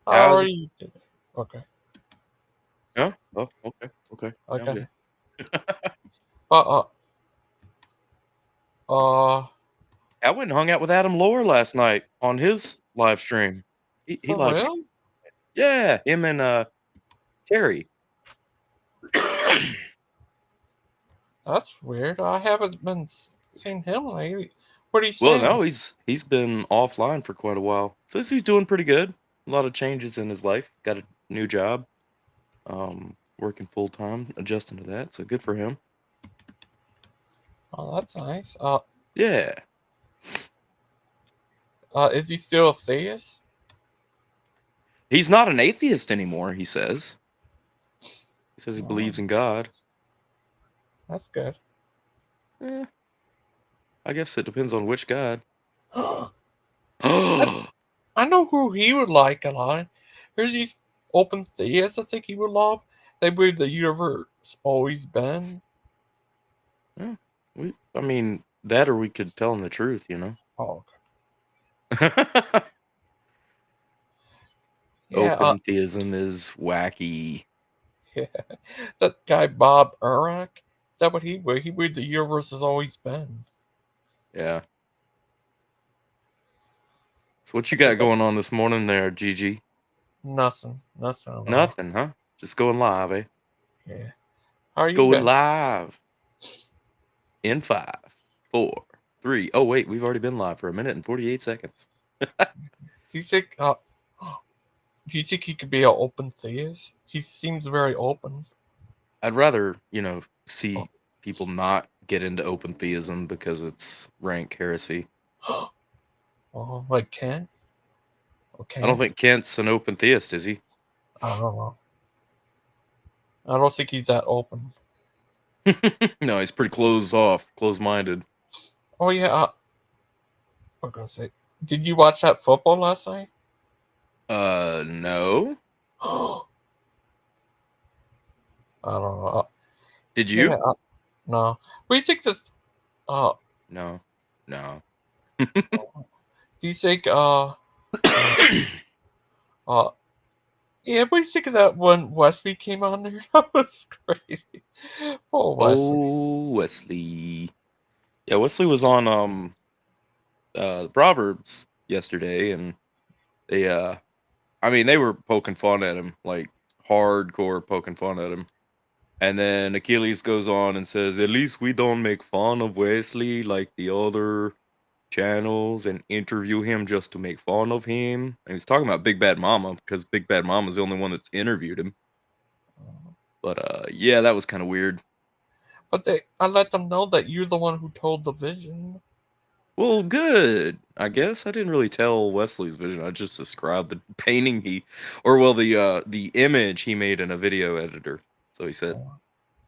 I How's it? already did it. Okay. Yeah. Oh, okay. Okay. Yeah, I'm Okay. good. Uh, uh, uh, I went and hung out with Adam Lohr last night on his live stream. He for live. real? Yeah, him and Terry. That's weird. I haven't seen him lately. What are you Well, saying? no, he's been offline for quite a while. Says he's doing pretty good. A lot of changes in his life. Got a new job. Working full time, adjusting to that. So good for him. Oh, that's nice. Yeah. Is he still a theist? He's not an atheist anymore, he says. He says he Oh, believes in God. that's good. Eh, I guess it depends on which God. I, Oh, I know who he would like a lot. There's these open theists I think he would love. They believe the universe always been. yeah. I mean, that or we could tell him the truth, you know? Oh, okay. Yeah, Open theism is wacky. yeah. That guy Bob Urach. That what he would. He believed the universe has always been. Yeah. So what you I think got going on this morning there, Gigi? nothing. Nothing at all. Nothing, huh? Just going live, eh? Yeah. How are you Going been? live in 5, 4, 3. Oh wait, we've already been live for 1 minute and 48 seconds. Do you think do you think he could be an open theist? He seems very open. I'd rather, see Oh, people not get into open theism because it's rank heresy. oh like Ken? I don't Okay. think Kent's an open theist, is he? I don't know. I don't think he's that open. No, he's pretty closed off, closed minded. Oh yeah, what was I gonna say? Did you watch that football last night? No. I don't know. Did Yeah, you? no. What do you think this uh No. No. do you think uh uh yeah, what do you think of that when Wesley came on there? That was crazy. Oh Wesley. Oh, Wesley. Yeah, Wesley was on Proverbs yesterday, and they I mean, they were poking fun at him, like hardcore poking fun at him. And then Achilles goes on and says, "At least we don't make fun of Wesley like the other channels and interview him just to make fun of him." And he's talking about Big Bad Mama because Big Bad Mama's the only one that's interviewed him. But yeah, that was kind of weird. But I let them know that you're the one who told the vision. Well, good. I guess I didn't really tell Wesley's vision. I just described the painting the image he made in a video editor. So he said, Uh,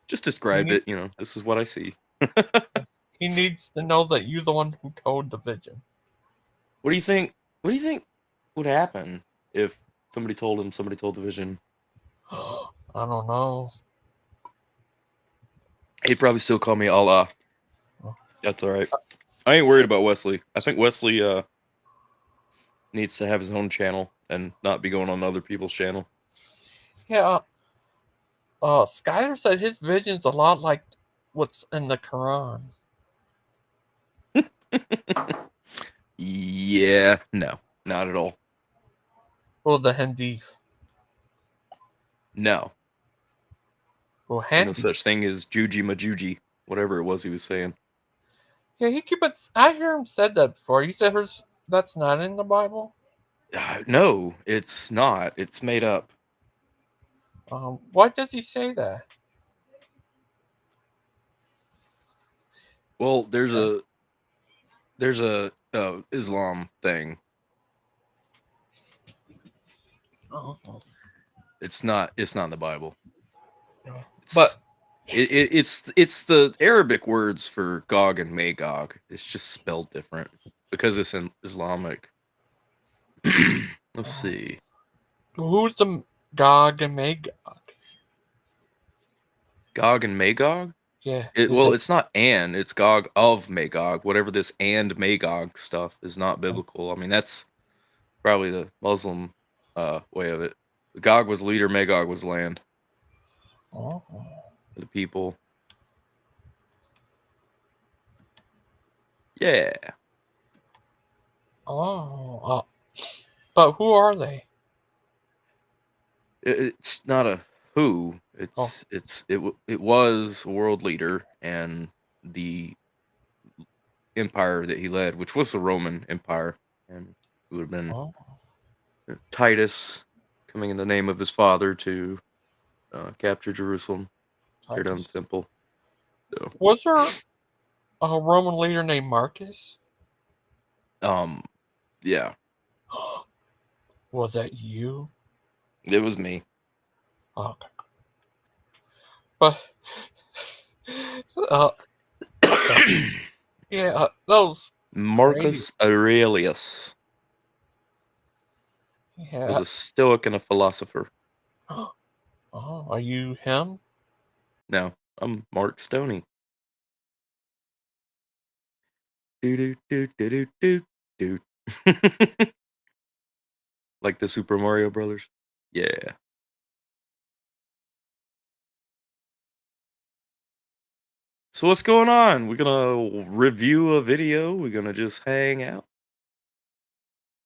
just he described need, it. This is what I see. he needs to know that you're the one who told the vision. What do you think? What do you think would happen if somebody told him somebody told the vision? I don't know. He'd probably still call me Allah. That's all right. I ain't worried about Wesley. I think Wesley needs to have his own channel and not be going on other people's channel. Yeah, Skyler said his vision's a lot like what's in the Quran. Yeah, no, not at all. Well, the Hadith. No, Well, ain't no Hadith. such thing as Juji Majuji, whatever it was he was saying. Yeah, he keep it. I hear him said that before. He said hers. That's not in the Bible. No, it's not. It's made up. Why does he say that? Well, Sky. there's a Islam thing. Oh, It's not in the Bible. no. It's But it's the Arabic words for Gog and Magog. It's just spelled different because it's in Islamic. Let's uh, see. who's the Gog and Magog? Gog and Magog? Yeah, is Well, it? it's not it's Gog of Magog. Whatever this and Magog stuff is not biblical. I mean, that's probably the Muslim way of it. Gog was leader, Magog was land. Oh. The people. Yeah. Oh. But who are they? It's not a who. It was a world leader, and the empire that he led, which was the Roman Empire, and it would have been Titus coming in the name of his father to capture Jerusalem, tear down the temple. So, was there a Roman leader named Marcus? Yeah. Was that you? It was me. Okay. But yeah, those Marcus Aurelius was a Stoic and a philosopher. Oh, are you him? No, I'm Mark Stoney. Do do do do do do. Like the Super Mario Brothers. Yeah. So what's going on? We're gonna review a video. We're gonna just hang out.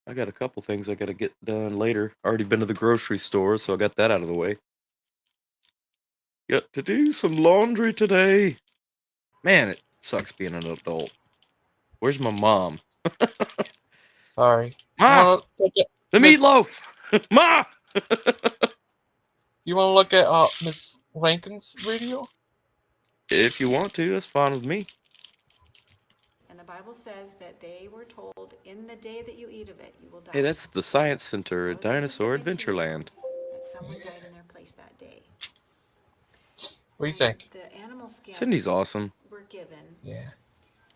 I got a couple things I gotta get done later. Already been to the grocery store, so I got that out of the way. Got to do some laundry today. Man, it sucks being an adult. Where's my mom? Sorry. Ma! The meatloaf! Ma! You want to look at Miss Lincoln's video? If you want to, that's fine with me. And the Bible says that they were told, in the day that you eat of it, you will die. Hey, that's the Science Center at Dinosaur Adventureland. That someone died in their place that day. What do you think? The animal skins Cindy's awesome. were given. Yeah.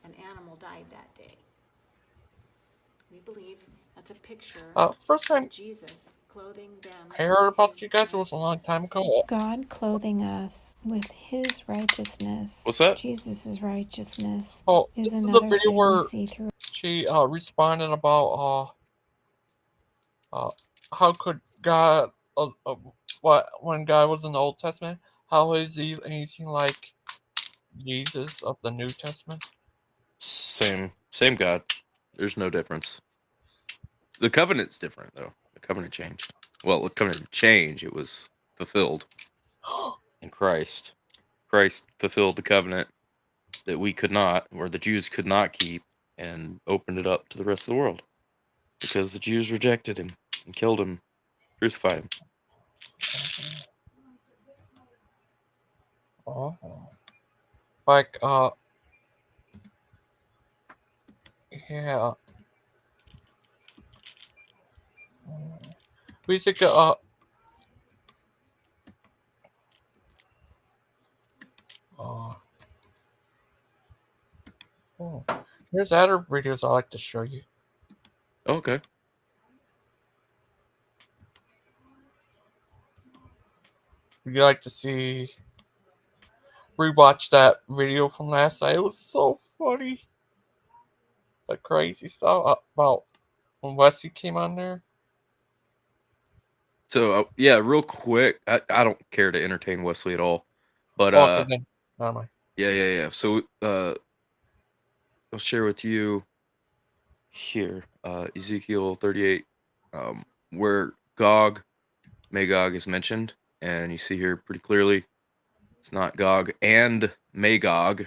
An animal died that day. We believe that's a picture first time of Jesus clothing them. I heard about you guys, it was a long time ago. God clothing us with his righteousness. What's that? Jesus' righteousness this is is the another video thing where we see through. she responded about how could God when God was in the Old Testament, how is he anything like Jesus of the New Testament? Same God. There's no difference. The covenant's different though. The covenant changed. Well, the covenant didn't change. It was fulfilled in Christ. Christ fulfilled the covenant that we could not, or the Jews could not keep, and opened it up to the rest of the world because the Jews rejected him and killed him, crucified him. Oh, like yeah. We think here's other videos I like to show you. Okay. Would you like to rewatch that video from last night? It was so funny. The crazy stuff about when Wesley came on there. So yeah, real quick, I don't care to entertain Wesley at all, but okay, then never mind. Yeah. So I'll share with you here Ezekiel 38, where Magog is mentioned, and you see here pretty clearly it's not Gog and Magog.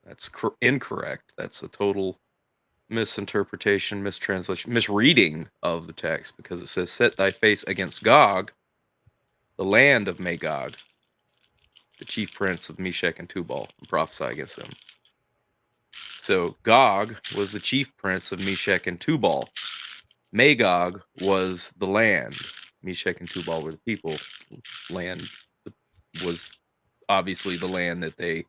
That's incorrect. That's a total misinterpretation, mistranslation, misreading of the text, because it says, "Set thy face against Gog, the land of Magog, the chief prince of Meshech and Tubal, and prophesy against them." So Gog was the chief prince of Meshech and Tubal. Magog was the land. Meshech and Tubal were the people. Land was obviously the land that they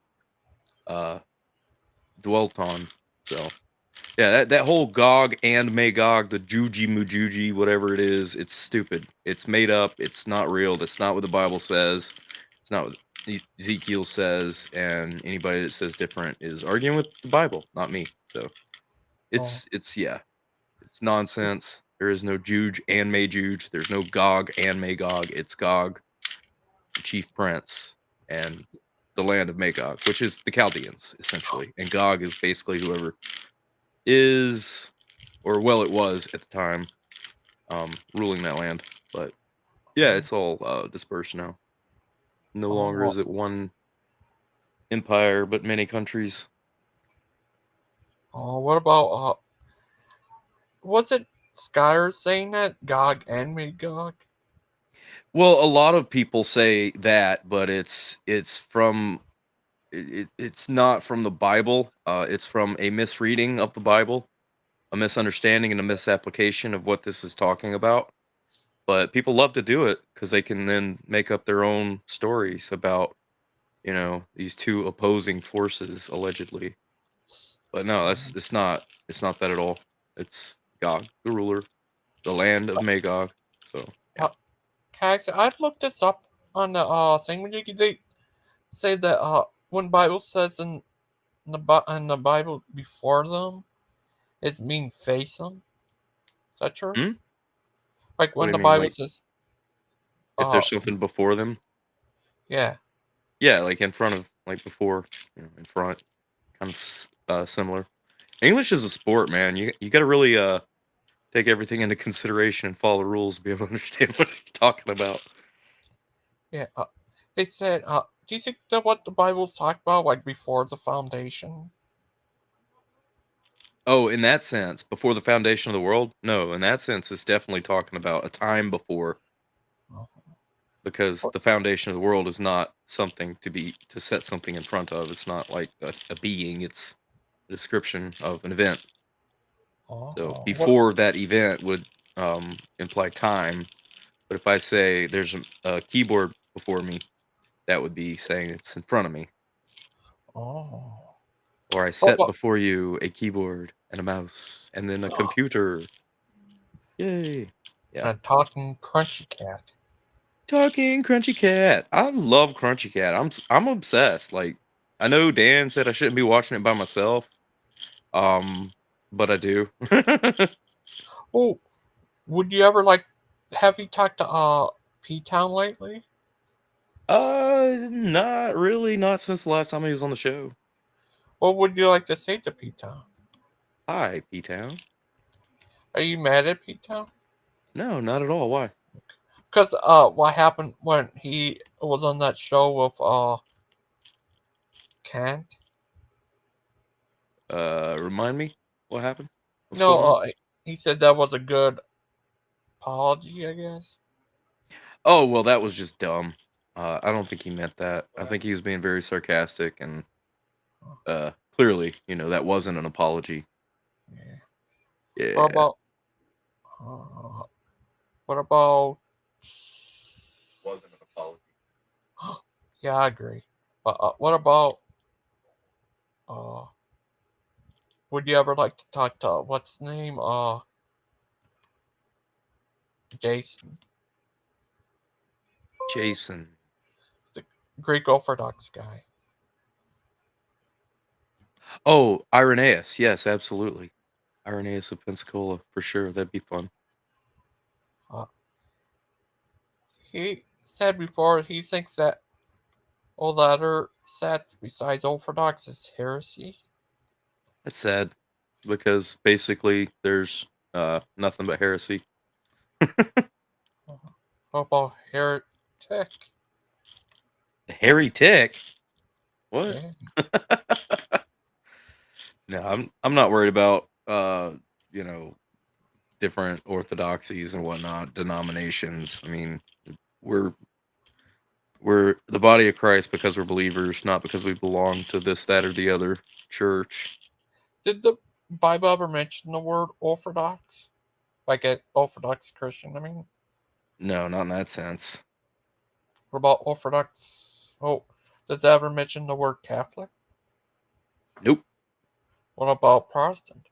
dwelt on. So yeah, that whole Gog and Magog, the Juji Mujuji, whatever it is, it's stupid. It's made up. It's not real. That's not what the Bible says. It's not what Ezekiel says, and anybody that says different is arguing with the Bible, not me. So it's nonsense. There is no Juge and Majuge. There's no Gog and Magog. It's Gog, the chief prince, and the land of Magog, which is the Chaldeans, essentially. And Gog is basically whoever is, or well, it was at the time, ruling that land. But yeah, it's all dispersed now. No longer is it one empire, but many countries. What about was it Skyer saying that Gog and Magog? Well, a lot of people say that, but it's from it's not from the Bible. It's from a misreading of the Bible, a misunderstanding and a misapplication of what this is talking about. But people love to do it because they can then make up their own stories about, these two opposing forces allegedly. But no, it's not that at all. It's Gog, the ruler, the land of Magog. So yeah. Cax, I looked this up on the thing. They say that when Bible says in the Bible before them, it's mean face them. Is that true? Hmm? Like What when do the you mean? Bible Like says, if there's something before them? yeah. Yeah, like in front of, like before, in front, kind of similar. English is a sport, man. You got to really take everything into consideration and follow the rules to be able to understand what you're talking about. Yeah. They said, do you think that what the Bible's talking about, like before the foundation? Oh, in that sense, before the foundation of the world? No, in that sense, it's definitely talking about a time before, because the foundation of the world is not something to set something in front of. It's not like a being. It's a description of an event. So before that event would imply time. But if I say there's a keyboard before me, that would be saying it's in front of me. Oh. Or I set before you a keyboard and a mouse and then a computer. Yay. Yeah. A talking crunchy cat. Talking Crunchy Cat. I love Crunchy Cat. I'm obsessed. Like, I know Dan said I shouldn't be watching it by myself. But I do. Oh, would you ever have you talked to P-Town lately? Not really. Not since the last time he was on the show. What would you like to say to P-Town? Hi, P-Town. Are you mad at P-Town? No, not at all. Why? Because what happened when he was on that show with Kant? Remind me what happened? What's No, going on? he said that was a good apology, I guess. Oh, well, that was just dumb. I don't think he meant that. I think he was being very sarcastic, and clearly, that wasn't an apology. Yeah. Yeah. What about? Wasn't an apology. Yeah, I agree. But what about? Would you ever like to talk to what's his name? Jason, the Greek Orthodox guy. Oh, Irenaeus. Yes, absolutely. Irenaeus of Pensacola, for sure. That'd be fun. He said before he thinks that all the other sects besides Orthodox is heresy. That's sad, because basically there's nothing but heresy. What about heretic? Harry Tick? What? Yeah. No, I'm not worried about different orthodoxies and whatnot, denominations. I mean, we're the body of Christ because we're believers, not because we belong to this, that, or the other church. Did the Bible ever mention the word Orthodox? Like an Orthodox Christian, I mean? No, not in that sense. What about Orthodox? Oh, did they ever mention the word Catholic? Nope. What about Protestant?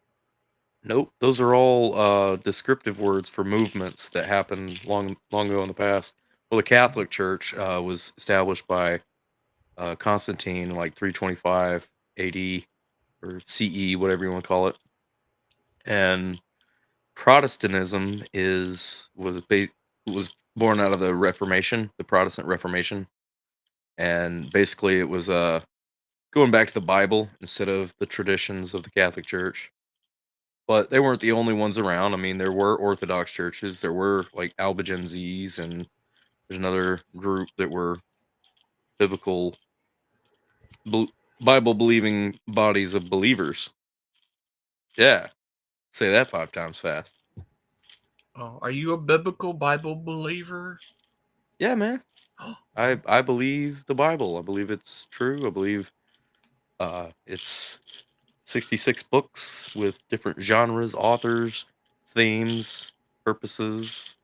Nope. Those are all descriptive words for movements that happened long ago in the past. Well, the Catholic Church was established by Constantine, like 325 AD or CE, whatever you want to call it. And Protestantism was born out of the Reformation, the Protestant Reformation, and basically it was going back to the Bible instead of the traditions of the Catholic Church. But they weren't the only ones around. I mean, there were Orthodox churches, there were like Albigenses, and there's another group that were biblical, Bible believing bodies of believers. Yeah, say that 5 times fast. Are you a biblical Bible believer? Yeah, man. I believe the Bible. I believe it's true. I believe it's 66 books with different genres, authors, themes, purposes,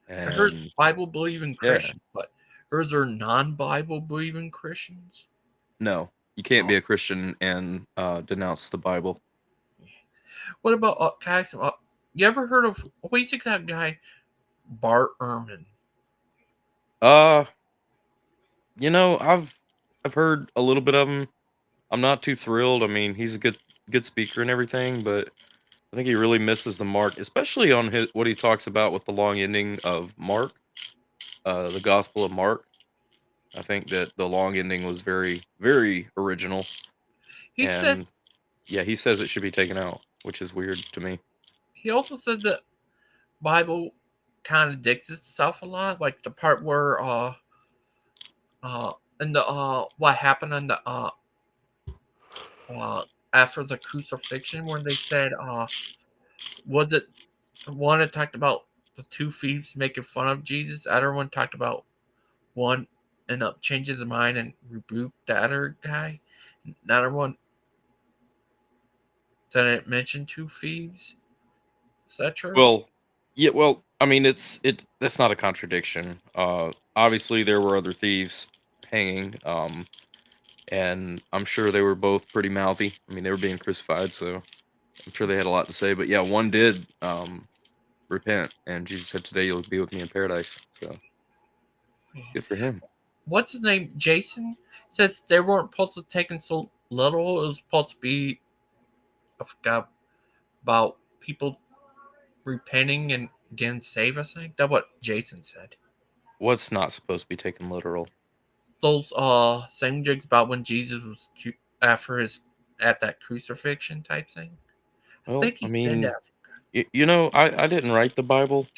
I heard and Bible believing yeah. Christians, but are there non-Bible believing Christians? No, you can't be a Christian and denounce the Bible. What about guys? You ever heard of what do you think of that guy Bart Ehrman? You know, I've heard a little bit of him. I'm not too thrilled. I mean, he's a good speaker and everything, but I think he really misses the mark, especially on his what he talks about with the long ending of Mark, the Gospel of Mark. I think that the long ending was very, very original, He and says yeah, he says it should be taken out, which is weird to me. he also said that Bible contradicts itself a lot, like the part where and the what happened on the after the crucifixion when they said was it one that talked about the two thieves making fun of Jesus, the other one talked about one ended up changing his mind and rebuked the other guy, another one didn't mention two thieves. Is that true? Well, yeah, well, I mean, that's not a contradiction. Obviously there were other thieves hanging, and I'm sure they were both pretty mouthy. I mean, they were being crucified, so I'm sure they had a lot to say. But yeah, one did repent, and Jesus said, "Today you'll be with me in paradise." So good for him. What's his name? Jason says they weren't supposed to take him so little. It was supposed to be, I forgot, about people repenting and getting saved. I think that's what Jason said. What's not supposed to be taken literal? Those same jigs about when Jesus was after his at that crucifixion type thing. I Well, think I he said mean, that. you know, I didn't write the Bible,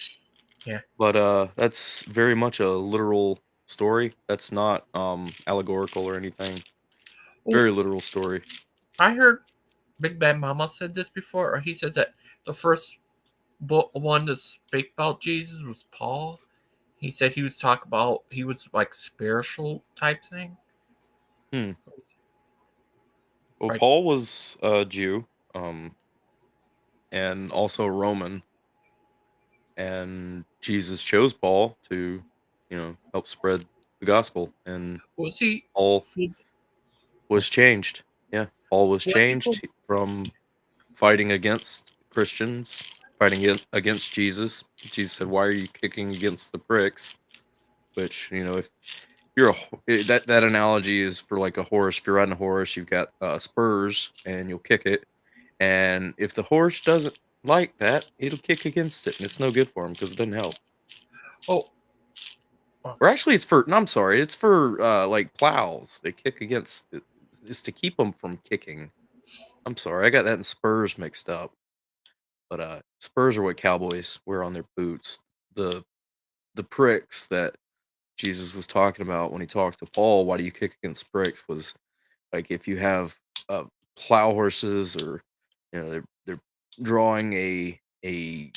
Yeah. but that's very much a literal story. That's not allegorical or anything. Well, Very literal story. I heard Big Bad Mama said this before, or he said that the first one to speak about Jesus was Paul. He said he was talking about he was like spiritual type thing. Hmm. Well, Right. Paul was a Jew, and also Roman, and Jesus chose Paul to, help spread the gospel, and Was he Paul full, was changed. Yeah, Paul was was he full, changed from fighting against Christians, fighting against Jesus. Jesus said, "Why are you kicking against the pricks?" Which, if you're that analogy is for like a horse. If you're riding a horse, you've got spurs, and you'll kick it. And if the horse doesn't like that, it'll kick against it, and it's no good for him because it doesn't help. oh, Or actually, it's for. No, I'm sorry. It's for like plows. They kick against. It's to keep them from kicking. I'm sorry. I got that in spurs mixed up. But spurs are what cowboys wear on their boots. The pricks that Jesus was talking about when he talked to Paul, why do you kick against pricks? Was like if you have plow horses, or they're drawing a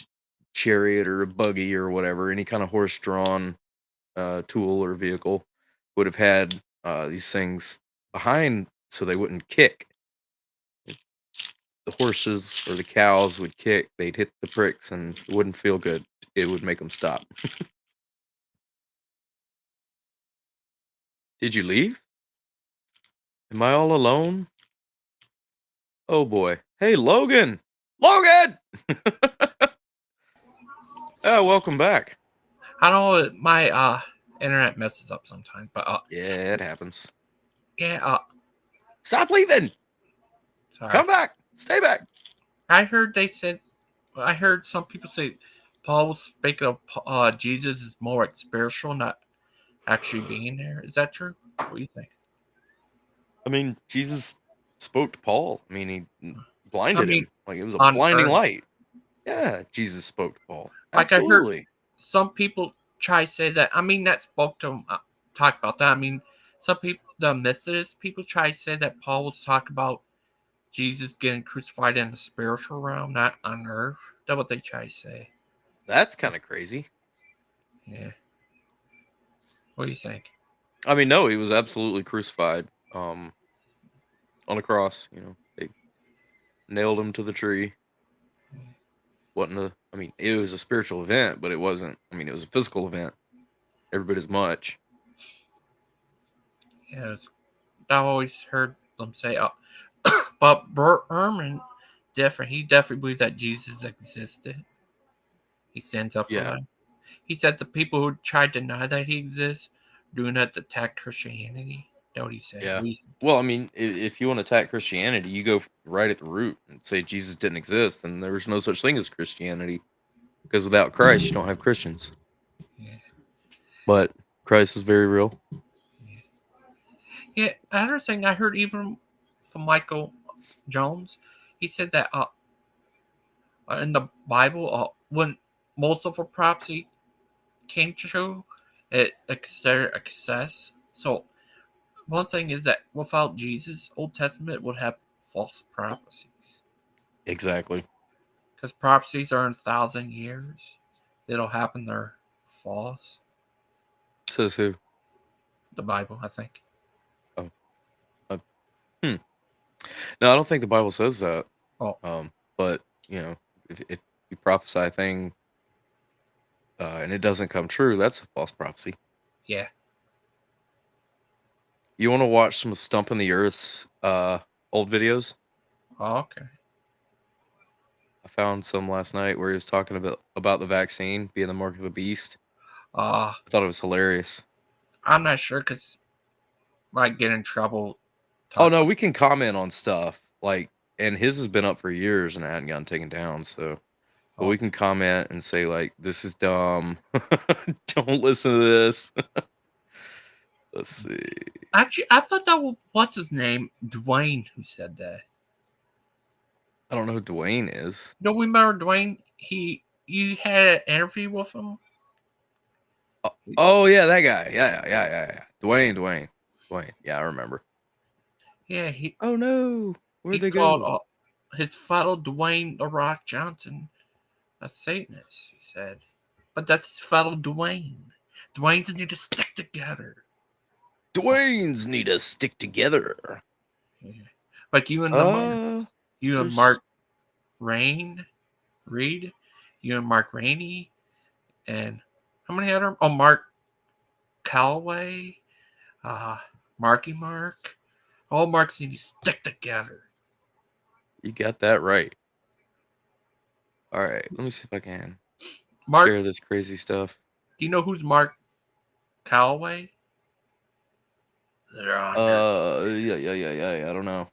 chariot or a buggy or whatever, any kind of horse drawn tool or vehicle would have had these things behind so they wouldn't kick. If the horses or the cows would kick, they'd hit the pricks and it wouldn't feel good. It would make them stop. Did you leave? Am I all alone? Oh boy. Hey, Logan! Logan! Oh, welcome back. I don't know. My internet messes up sometimes, but Yeah, it happens. yeah. Stop leaving! Sorry. Come back! Stay back! I heard they said I heard some people say Paul was speaking of Jesus is more like spiritual, not actually being there. Is that true? What do you think? I mean, Jesus spoke to Paul. I mean, he I blinded mean, him. Like, it was a on blinding earth. light. Yeah, Jesus spoke to Paul. Like I heard Absolutely. some people try to say that. I mean, that spoke to him. Talk about that. I mean, some people, the Methodist people, try to say that Paul was talking about Jesus getting crucified in the spiritual realm, not on earth. That's what they try to say. That's kind of crazy. Yeah. What do you think? I mean, no, he was absolutely crucified on a cross. They nailed him to the tree. I mean, it was a spiritual event, but it wasn't. I mean, it was a physical event every bit as much. Yeah, I always heard them say, but Bert Ehrman, different. He definitely believed that Jesus existed. He stands up for Yeah. that. He said the people who try to deny that he exists doing that to attack Christianity. That's what he said. Yeah. Well, I mean, if you want to attack Christianity, you go right at the root and say Jesus didn't exist, and there was no such thing as Christianity, because without Christ, you don't have Christians. Yeah. But Christ is very real. Yeah, another thing I heard even from Michael Jones, he said that in the Bible, when most of a prophecy came true, it considered success. So one thing is that without Jesus, Old Testament would have false prophecies. Exactly. Because prophecies are in 1,000 years. It'll happen, they're false. Says who? The Bible, I think. No, I don't think the Bible says that. Oh. But if you prophesy a thing and it doesn't come true, that's a false prophecy. Yeah. You want to watch some Stump in the Earth's old videos? Oh, okay. I found some last night where he was talking about the vaccine being the mark of the beast. I thought it was hilarious. I'm not sure because might get in trouble. Oh no, we can comment on stuff and his has been up for years and it hadn't gotten taken down. So, but we can comment and say like, "This is dumb. Don't listen to this." Let's see. Actually, I thought that was what's his name, Dwayne, who said that. I don't know who Dwayne is. Don't we remember Dwayne? You had an interview with him. Oh yeah, that guy. Yeah. Dwayne. Yeah, I remember. Yeah, Oh no, where'd they called go? His fellow Dwayne The Rock Johnson a Satanist. He said, but that's his fellow Dwayne. Dwaynes need to stick together. Dwaynes need to stick together. Yeah. Like you and Mark Reed, you and Mark Rainey, and how many other? Oh, Mark Calloway, Marky Mark. All Marks need to stick together. You got that right. All right, let me see if I can share this crazy stuff. Do you know who's Mark Calloway? Yeah. I don't know.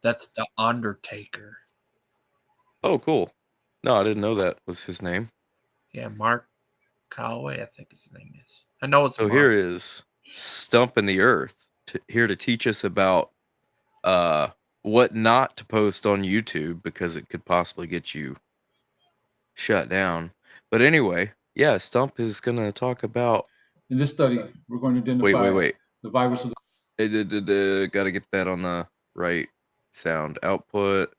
That's the Undertaker. Oh, cool. No, I didn't know that was his name. Yeah, Mark Calloway, I think his name is. I know it's. So here is Stump in the Earth, here to teach us about what not to post on YouTube because it could possibly get you shut down. But anyway, yeah, Stump is going to talk about. In this study, we're going to identify Wait. the virus of the. Got to get that on the right sound output.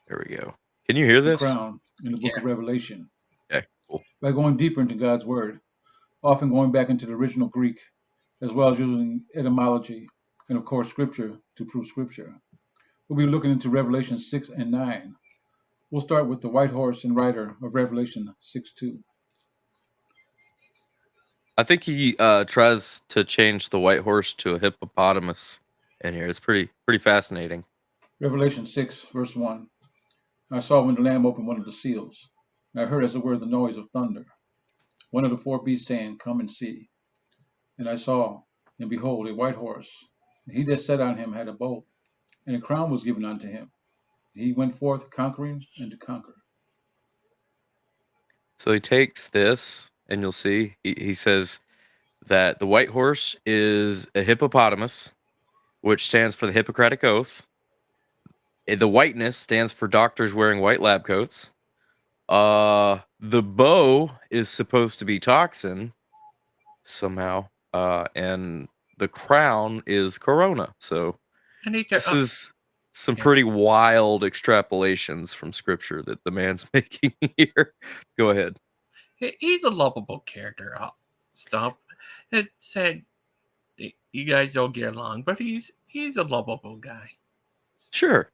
There we go. Can you hear this? Crown in the book of Revelation. Okay, cool. By going deeper into God's word, often going back into the original Greek, as well as using etymology and, of course, scripture to prove scripture. We'll be looking into Revelation 6 and 9. We'll start with the white horse and rider of Revelation 6:2. I think he tries to change the white horse to a hippopotamus in here. It's pretty fascinating. Revelation 6, verse 1. I saw when the Lamb opened one of the seals, and I heard as it were the noise of thunder. One of the four beasts saying, Come and see. And I saw, and behold, a white horse, and he that sat on him had a bow, and a crown was given unto him. He went forth conquering and to conquer. So he takes this, and you'll see, he says that the white horse is a hippopotamus, which stands for the Hippocratic Oath. The whiteness stands for doctors wearing white lab coats. The bow is supposed to be toxin somehow, and the crown is corona. So I need to. this is some yeah. pretty wild extrapolations from scripture that the man's making here. Go ahead. He's a lovable character. Stop. It said you guys don't get along, but he's a lovable guy. Sure.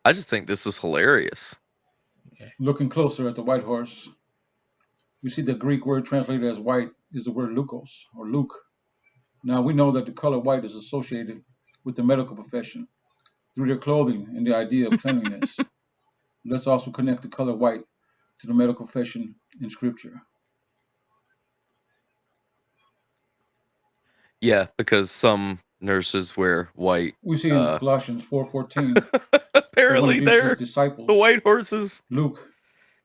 I just think this is hilarious. Looking closer at the white horse, we see the Greek word translated as white is the word leukos, or Luke. Now, we know that the color white is associated with the medical profession through their clothing and the idea of cleanliness. Let's also connect the color white to the medical profession in Scripture. Yeah, because some nurses wear white. We see in Colossians 4:14, apparently they're disciples. The white horses. Luke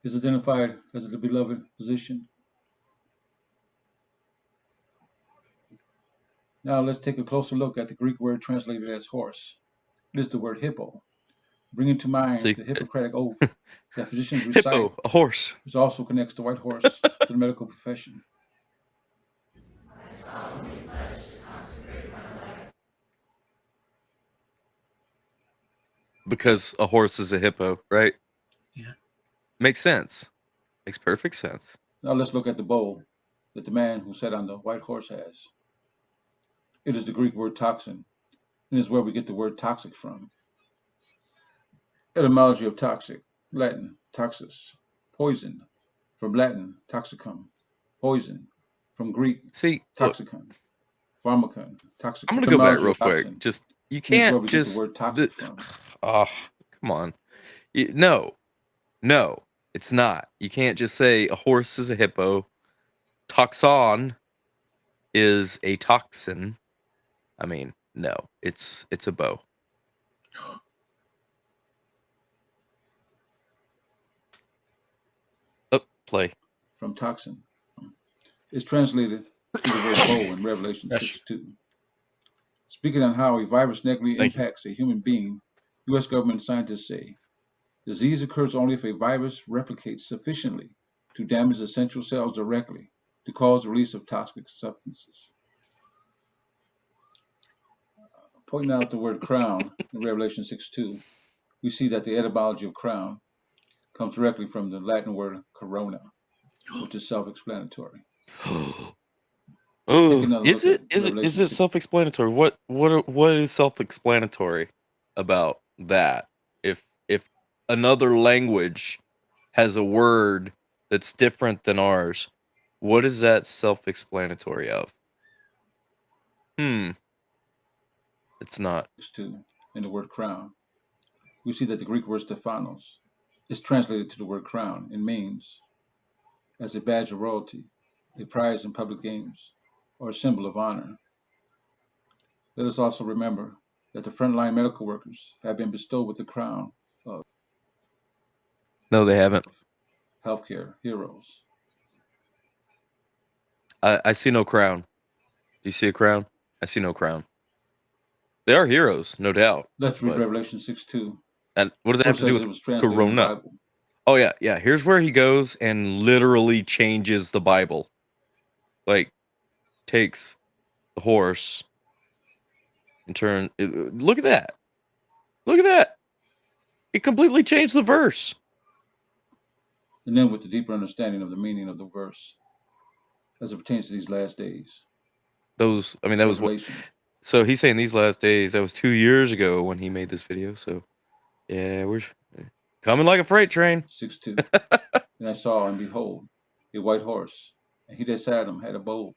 is identified as the beloved physician. Now let's take a closer look at the Greek word translated as horse. It is the word hippo, bringing to mind the Hippocratic Oath that physicians recite. Hippo, a horse. Which also connects the white horse to the medical profession. Because a horse is a hippo, right? Yeah. Makes sense. Makes perfect sense. Now let's look at the bow that the man who sat on the white horse has. It is the Greek word toxin, and is where we get the word toxic from. Etymology of toxic, Latin, toxis, poison, from Latin, toxicum, poison, from Greek, toxicon, pharmacon, toxicum. I'm going to go back real quick. Just, you can't just... the word toxic from. Come on. No, it's not. You can't just say a horse is a hippo. Toxon is a toxin. I mean, no, it's a bow. Oh, play. From toxin. It's translated to the word bow in Revelation 6:2. Speaking on how a virus negatively impacts a human being, U.S. government scientists say, disease occurs only if a virus replicates sufficiently to damage essential cells directly to cause the release of toxic substances. Pointing out the word crown in Revelation 6:2, we see that the etymology of crown comes directly from the Latin word corona, which is self-explanatory. Oh, is it self-explanatory? What is self-explanatory about that? If another language has a word that's different than ours, what is that self-explanatory of? It's not. In the word crown, we see that the Greek word Stephanos is translated to the word crown and means as a badge of royalty, a prize in public games, or a symbol of honor. Let us also remember that the frontline medical workers have been bestowed with the crown of... No, they haven't. Healthcare heroes. I see no crown. Do you see a crown? I see no crown. They are heroes, no doubt. Let's read Revelation 6:2. And what does that have to do with Corona? Oh, yeah. Here's where he goes and literally changes the Bible. Like, takes the horse and look at that. Look at that. It completely changed the verse. And then with the deeper understanding of the meaning of the verse as it pertains to these last days. That was what... So he's saying these last days, that was 2 years ago when he made this video. So, yeah, we're coming like a freight train. 6:2. And I saw, and behold, a white horse, and he that sat on him had a bow,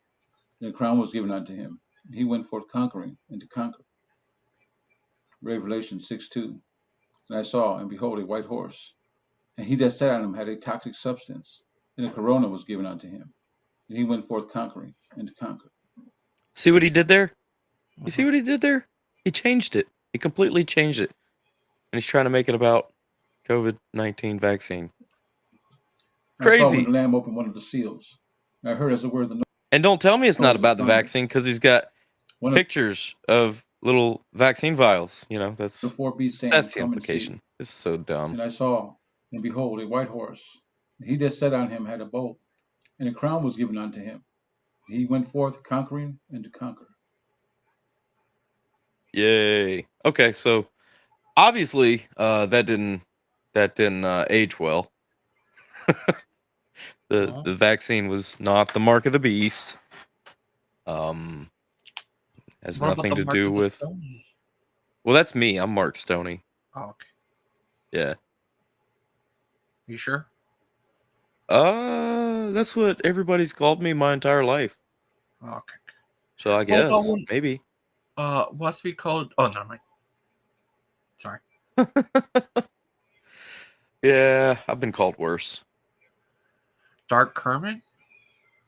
and a crown was given unto him, and he went forth conquering and to conquer. Revelation 6:2. And I saw, and behold, a white horse, and he that sat on him had a toxic substance, and a corona was given unto him, and he went forth conquering and to conquer. See what he did there? You see what he did there? He changed it. He completely changed it. he's trying to make it about COVID-19 vaccine. I saw when Crazy. the Lamb opened one of the seals. I heard as it were the And don't tell me it's noise not of about the thunder. vaccine, because he's got One of pictures of little vaccine vials. You know, the that's 4 beasts saying, the "Come and see." implication. This is so dumb. And I saw, and behold, a white horse. And he that sat on him had a bow, and a crown was given unto him. He went forth conquering and to conquer. Yay. Okay, so obviously that didn't age well. The vaccine was not the mark of the beast. Has What about nothing the to mark do of the with. stone? Well, that's me. I'm Mark Stoney. Oh, okay. Yeah. You sure? That's what everybody's called me my entire life. Oh, okay. So I What about guess when, maybe. what's we called? Oh, never mind. Sorry. Yeah, I've been called worse. Dark Kermit?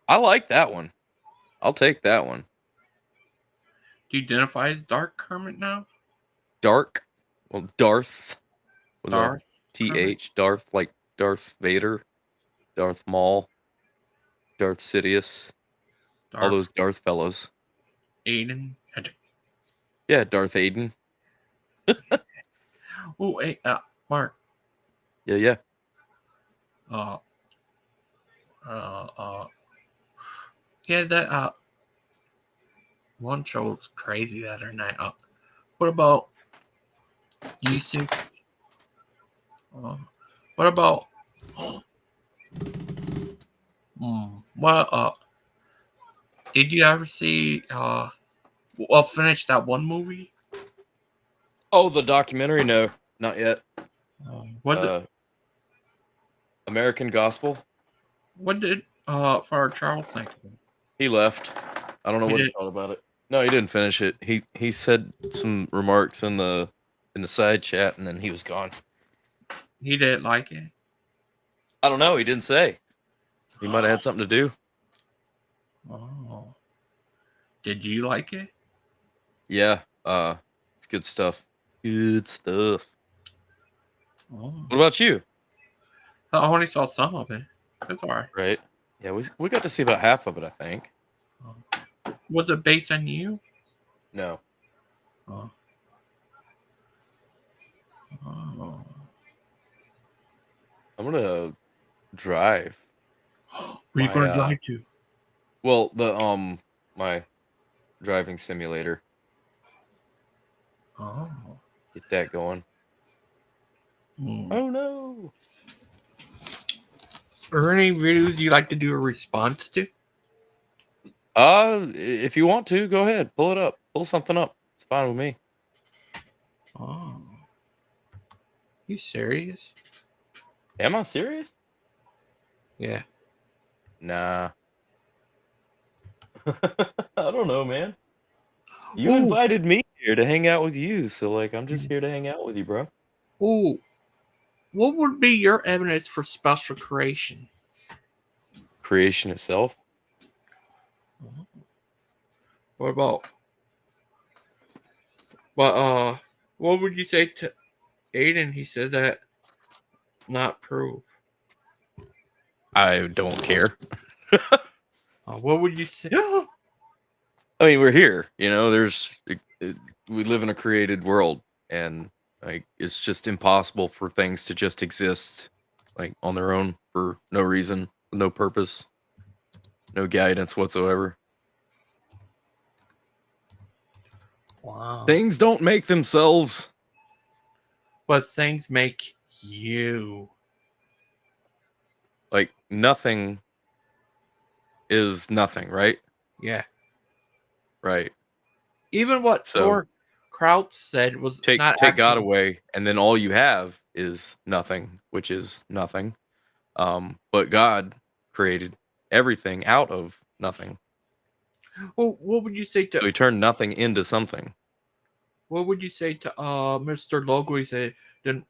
I like that one. I'll take that one. Do you identify as Dark Kermit now? Dark. Well, Darth. With a Darth TH. Darth, like Darth Vader. Darth Maul. Darth Sidious. Darth All those Darth fellows. Aiden. Yeah, Darth Aiden. Oh, hey, Mark. Yeah. Uh, yeah, that one show was crazy the other night. What about you think? What about? What? Did you ever see? Finish that one movie. Oh, the documentary? No, not yet. Was it? American Gospel? What did Father Charles think? He left. I don't know what he thought about it. No, he didn't finish it. He said some remarks in the side chat, and then he was gone. He didn't like it. I don't know. He didn't say. He might have had something to do. Oh. Did you like it? Yeah. It's good stuff. Good stuff. Oh. What about you? I only saw some of it. It's alright. Right. Yeah, we got to see about half of it, I think. Was it based on you? No. Oh. I'm gonna drive. Where you going to drive to? Well, the my driving simulator. Oh. Get that going. Oh no. Are there any videos you like to do a response to? If you want to, go ahead. Pull it up. Pull something up. It's fine with me. Oh. You serious? Am I serious? Yeah. Nah. I don't know, man. You invited me here to hang out with you, so like I'm just here to hang out with you, bro. Ooh. What would be your evidence for special creation? Creation itself. What about? What would you say to Aiden? He says that not prove. I don't care. What would you say? I mean, we're here. You know, we live in a created world, and like it's just impossible for things to just exist like on their own for no reason, no purpose, no guidance whatsoever. Wow. Things don't make themselves. But things make you. Like nothing is nothing, right? Yeah. Right. Even what Lord Kraut said was take not God away, and then all you have is nothing, which is nothing. But God created everything out of nothing. Well, what would you say to? So he turned nothing into something. What would you say to Mr. Logo? He said, then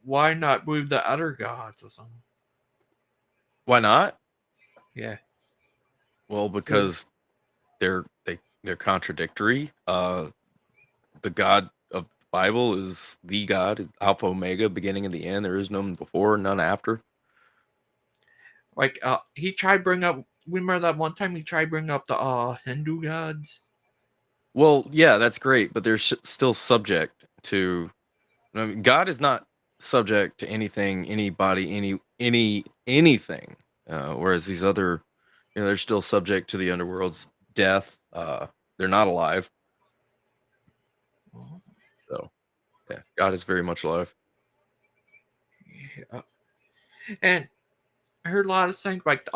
why not move the other gods or something? Why not? Yeah. Well, because they're contradictory. The God of Bible is the God, Alpha Omega, beginning and the end. There is none before, none after. Like, he tried bring up. Remember that one time he tried bring up the Hindu gods? Well, yeah, that's great, but they're still subject to. I mean, God is not subject to anything, anybody, anything. Whereas these other, they're still subject to the underworld's death. They're not alive. So, yeah, God is very much alive. Yeah. And I heard a lot of things like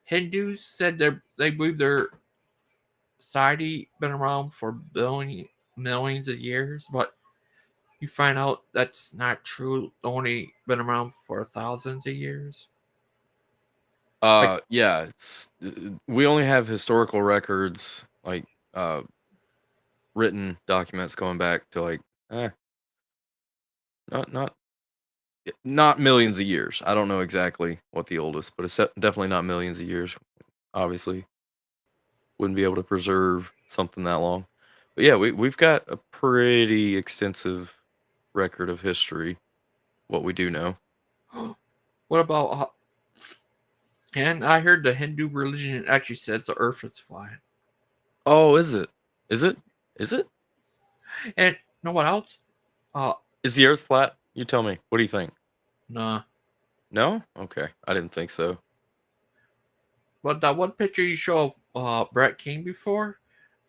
Hindus said they believe their society been around for millions of years, but you find out that's not true. Only been around for thousands of years. Yeah, we only have historical records, like written documents going back to like not millions of years. I don't know exactly what the oldest, but it's definitely not millions of years. Obviously, wouldn't be able to preserve something that long. But yeah, we've got a pretty extensive record of history. What we do know. What about? And I heard the Hindu religion actually says the Earth is flat. Oh, is it? Is it? Is it? And know what else? Is the Earth flat? You tell me. What do you think? Nah. No? Okay, I didn't think so. But that one picture you show of Brett King before,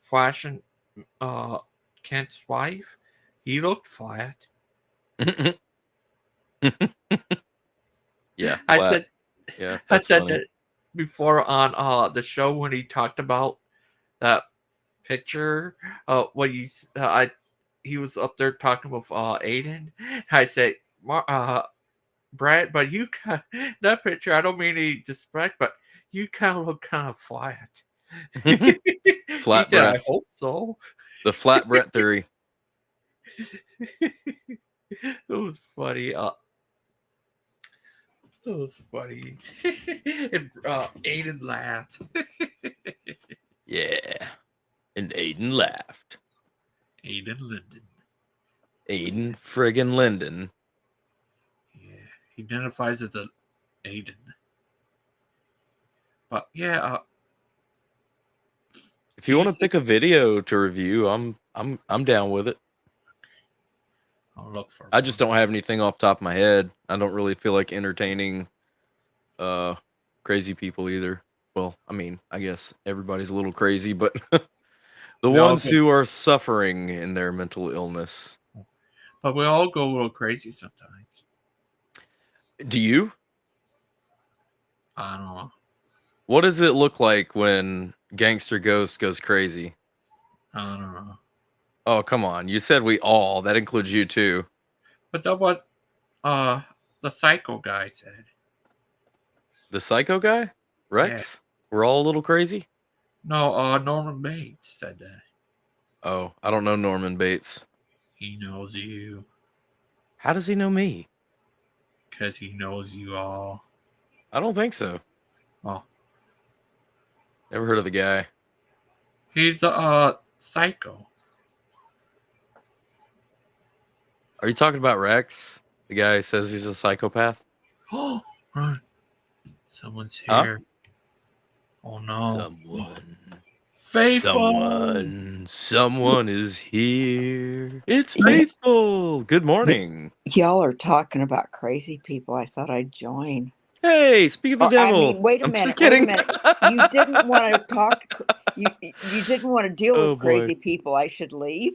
flashing Kent's wife, he looked flat. Yeah, I flat. said, Yeah, I that's said funny. that before on the show when he talked about that picture. When he was up there talking with Aiden. I said, Brett, but you that picture. I don't mean any disrespect, but you kind of look kind of flat. He Flat said, I breath. hope so. The flat Brett theory. It was funny. It was funny. And, Aiden laughed. Yeah. And Aiden laughed. Aiden Linden. Aiden friggin' Linden. Yeah, he identifies as a Aiden. But yeah, If you want to pick a video to review, I'm down with it. I'll look for. I just don't have anything off the top of my head. I don't really feel like entertaining crazy people either. Well, I mean, I guess everybody's a little crazy, but the ones who are suffering in their mental illness. But we all go a little crazy sometimes. Do you? I don't know. What does it look like when Gangster Ghost goes crazy? I don't know. Oh, come on. You said we all. That includes you too. But that's what the psycho guy said. The psycho guy? Rex? Yeah. We're all a little crazy? No, Norman Bates said that. Oh, I don't know Norman Bates. He knows you. How does he know me? Because he knows you all. I don't think so. Oh. Never heard of the guy. He's a psycho. Are you talking about Rex? The guy who says he's a psychopath? Oh, run. Someone's here. Huh? Oh, no. Someone. Faithful. Someone is here. It's Faithful. Good morning. Y'all are talking about crazy people. I thought I'd join. Hey, speak of the devil. I mean, wait a minute. Just kidding. Wait a minute. You didn't want to talk. You didn't want to deal with crazy people. I should leave.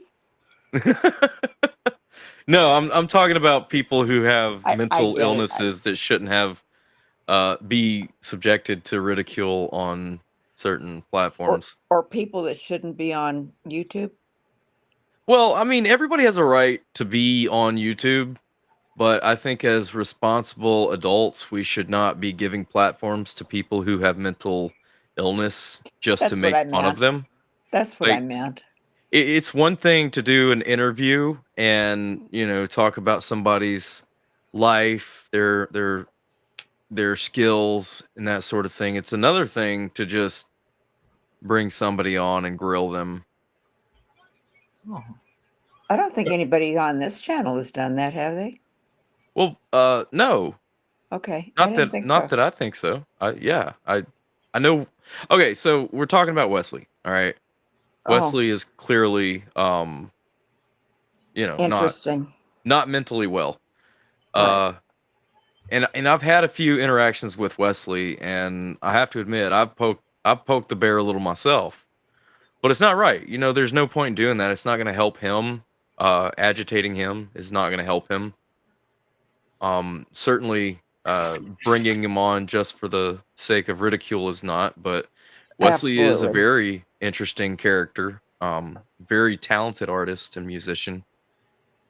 No, I'm talking about people who have mental illnesses that shouldn't have be subjected to ridicule on certain platforms. Or people that shouldn't be on YouTube. Well, I mean, everybody has a right to be on YouTube, but I think as responsible adults, we should not be giving platforms to people who have mental illness just to make fun of them. That's what I meant. It's one thing to do an interview and, talk about somebody's life, their skills and that sort of thing. It's another thing to just bring somebody on and grill them. Oh. I don't think anybody on this channel has done that, have they? Well, no, Okay, I didn't think not so. that I think so. I know. Okay, so we're talking about Wesley. All right, Oh, Wesley is clearly, interesting. not mentally well. Right. And I've had a few interactions with Wesley, and I have to admit, I've poked the bear a little myself. But it's not right. There's no point in doing that. It's not going to help him. Agitating him is not going to help him. Certainly, bringing him on just for the sake of ridicule is not. But Wesley is a Absolutely. very interesting character, very talented artist and musician.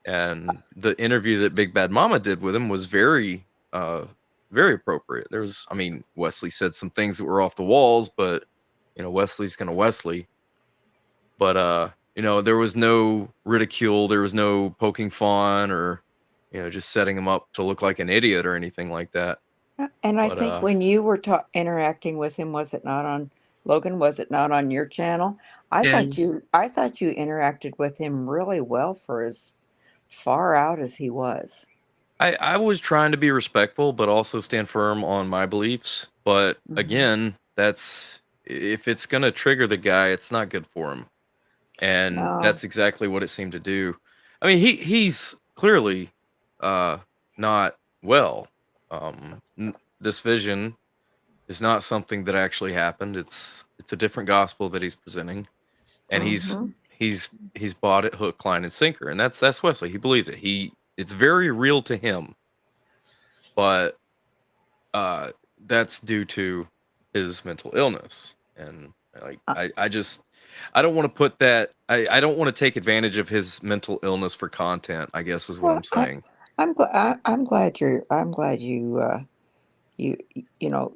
And the interview that Big Bad Mama did with him was very, very appropriate. Wesley said some things that were off the walls, but Wesley's gonna Wesley. But there was no ridicule, there was no poking fun, or just setting him up to look like an idiot or anything like that. And I But think when you were interacting with him, was it not on Logan? Was it not on your channel? I Yeah. thought you interacted with him really well for as far out as he was. I was trying to be respectful, but also stand firm on my beliefs. But Mhm. again, if it's gonna trigger the guy, it's not good for him. And No. that's exactly what it seemed to do. I mean, he's clearly not well. This vision is not something that actually happened. It's a different gospel that he's presenting, and Mhm. he's bought it hook, line, and sinker. And that's Wesley. He believed it. It's very real to him, but that's due to his mental illness. And I don't want to put that. I don't want to take advantage of his mental illness for content, I guess is what Well, I'm saying. I'm glad you know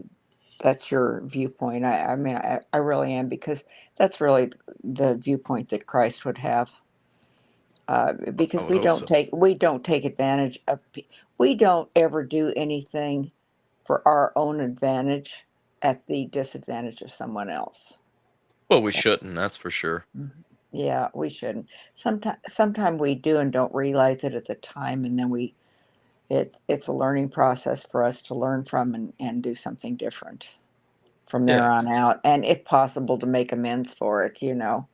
that's your viewpoint. I really am, because that's really the viewpoint that Christ would have. I Because would hope so. we don't take advantage of we don't ever do anything for our own advantage at the disadvantage of someone else. Well, we shouldn't, that's for sure. Yeah, we shouldn't. Sometime we do and don't realize it at the time, and then it's a learning process for us to learn from and do something different from there Yeah. on out, and if possible to make amends for it, to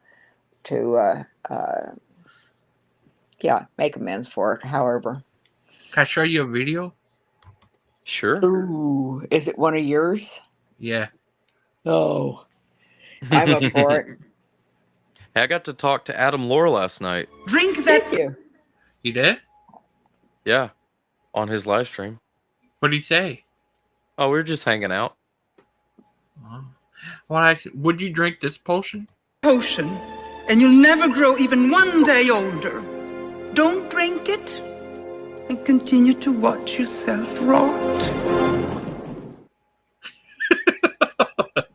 make amends for it, however. Can I show you a video? Sure. Ooh, is it one of yours? Yeah. Oh, I'm up for it. I got to talk to Adam Lore last night. Drink that. Thank you. You did? Yeah, on his live stream. What did he say? Oh, we were just hanging out. Well, would you drink this potion? Potion, and you'll never grow even one day older. Don't drink it, and continue to watch yourself rot.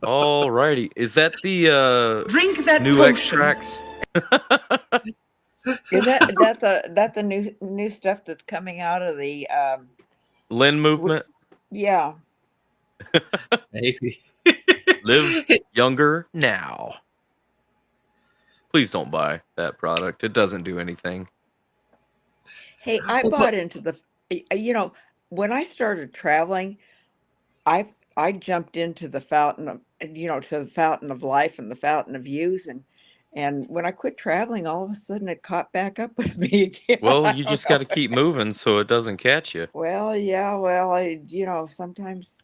Alrighty, is that the Drink that new potion. extracts? Is that the new stuff that's coming out of the Lynn movement? Yeah. Maybe. Live younger now. Please don't buy that product. It doesn't do anything. Hey, I bought into the when I started traveling, I jumped into the fountain of to the fountain of life and the fountain of youth, and when I quit traveling, all of a sudden it caught back up with me again. Well, you just got to keep moving so it doesn't catch you. Well, yeah, sometimes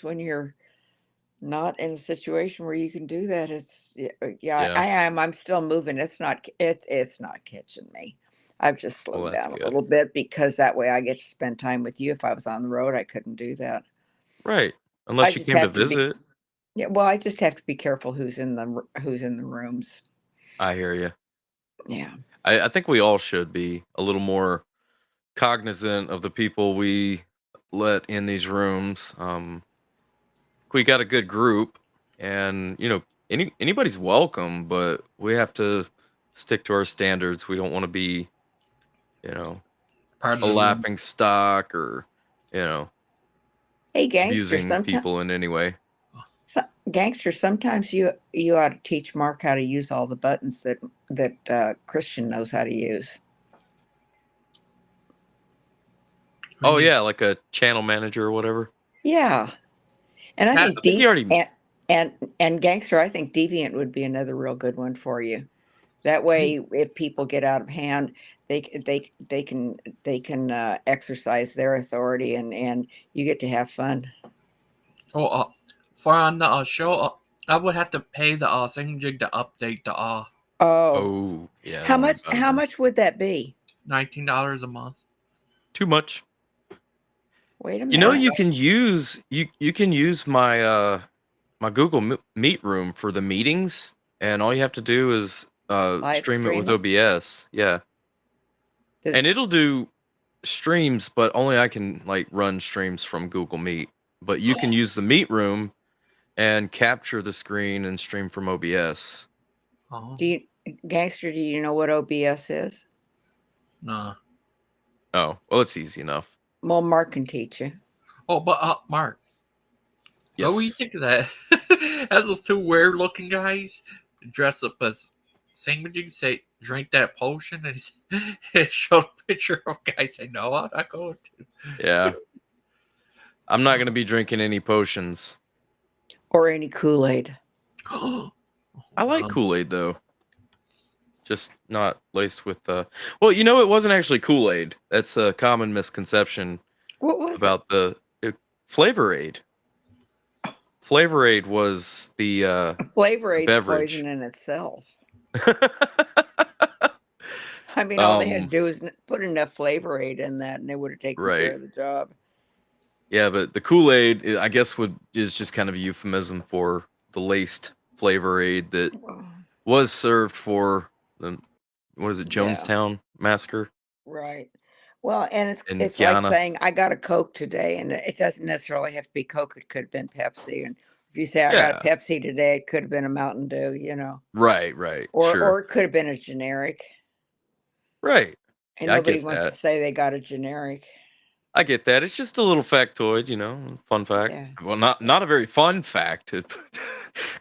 when you're not in a situation where you can do that, I am. I'm still moving. It's not catching me. I've just slowed that's down a good. little bit, because that way I get to spend time with you. If I was on the road, I couldn't do that. Right. Unless you came to visit. Yeah, well, I just have to be careful who's in the rooms. I hear you. Yeah. I think we all should be a little more cognizant of the people we let in these rooms. We got a good group, and anybody's welcome, but we have to stick to our standards. We don't want to be, a laughing stock or, Hey, Gangster, abusing people in any way. Gangster, sometimes you ought to teach Mark how to use all the buttons that Christian knows how to use. Oh yeah, like a channel manager or whatever. Yeah, and I That- think I think he already. and Gangster, I think Deviant would be another real good one for you. That way, if people get out of hand, they can exercise their authority, and you get to have fun. Oh, for on the show, I would have to pay the thingamajig to update the Oh, Oh yeah. how don't worry much? about it How then. much would that be? $19 a month. Too much. Wait a minute. You know, you can use my my Google Meet room for the meetings, and all you have to do is Live stream it with stream it? OBS. Yeah, Does- and it'll do streams, but only I can like run streams from Google Meet. But you can use the Meet room and capture the screen and stream from OBS. Oh, Gangster, do you know what OBS is? no. Oh, well, it's easy enough. Well, Mark can teach you. Oh, but Mark, Yes. what do you think of that? As those two weird-looking guys dress up as thingamajig, say, drink that potion, and he showed a picture of a guy saying, no, I'm not going to. Yeah. I'm not going to be drinking any potions. Or any Kool-Aid. I like Kool-Aid though. Just not laced with well, you know, it wasn't actually Kool-Aid. That's a common misconception What was about the Flavor Aid. Flavor Aid was the it? Flavor Aid beverage. poison in itself. I mean, all they had to do was put enough Flavor Aid in that, and they would have taken Right. care of the job. Yeah, but the Kool-Aid, I guess, is just kind of a euphemism for the laced Flavor Aid that was served for the, what is it, Jonestown Massacre? Right. Well, and it's In like Guyana. saying I got a Coke today, and it doesn't necessarily have to be Coke. It could have been Pepsi, and if you say I got a Pepsi today, it could have been a Mountain Dew, you know. Right, Or sure. or it could have been a generic. Right. And Yeah, I nobody get wants that. to say they got a generic. I get that. It's just a little factoid, you know, fun fact. Yeah. Well, not a very fun fact. It's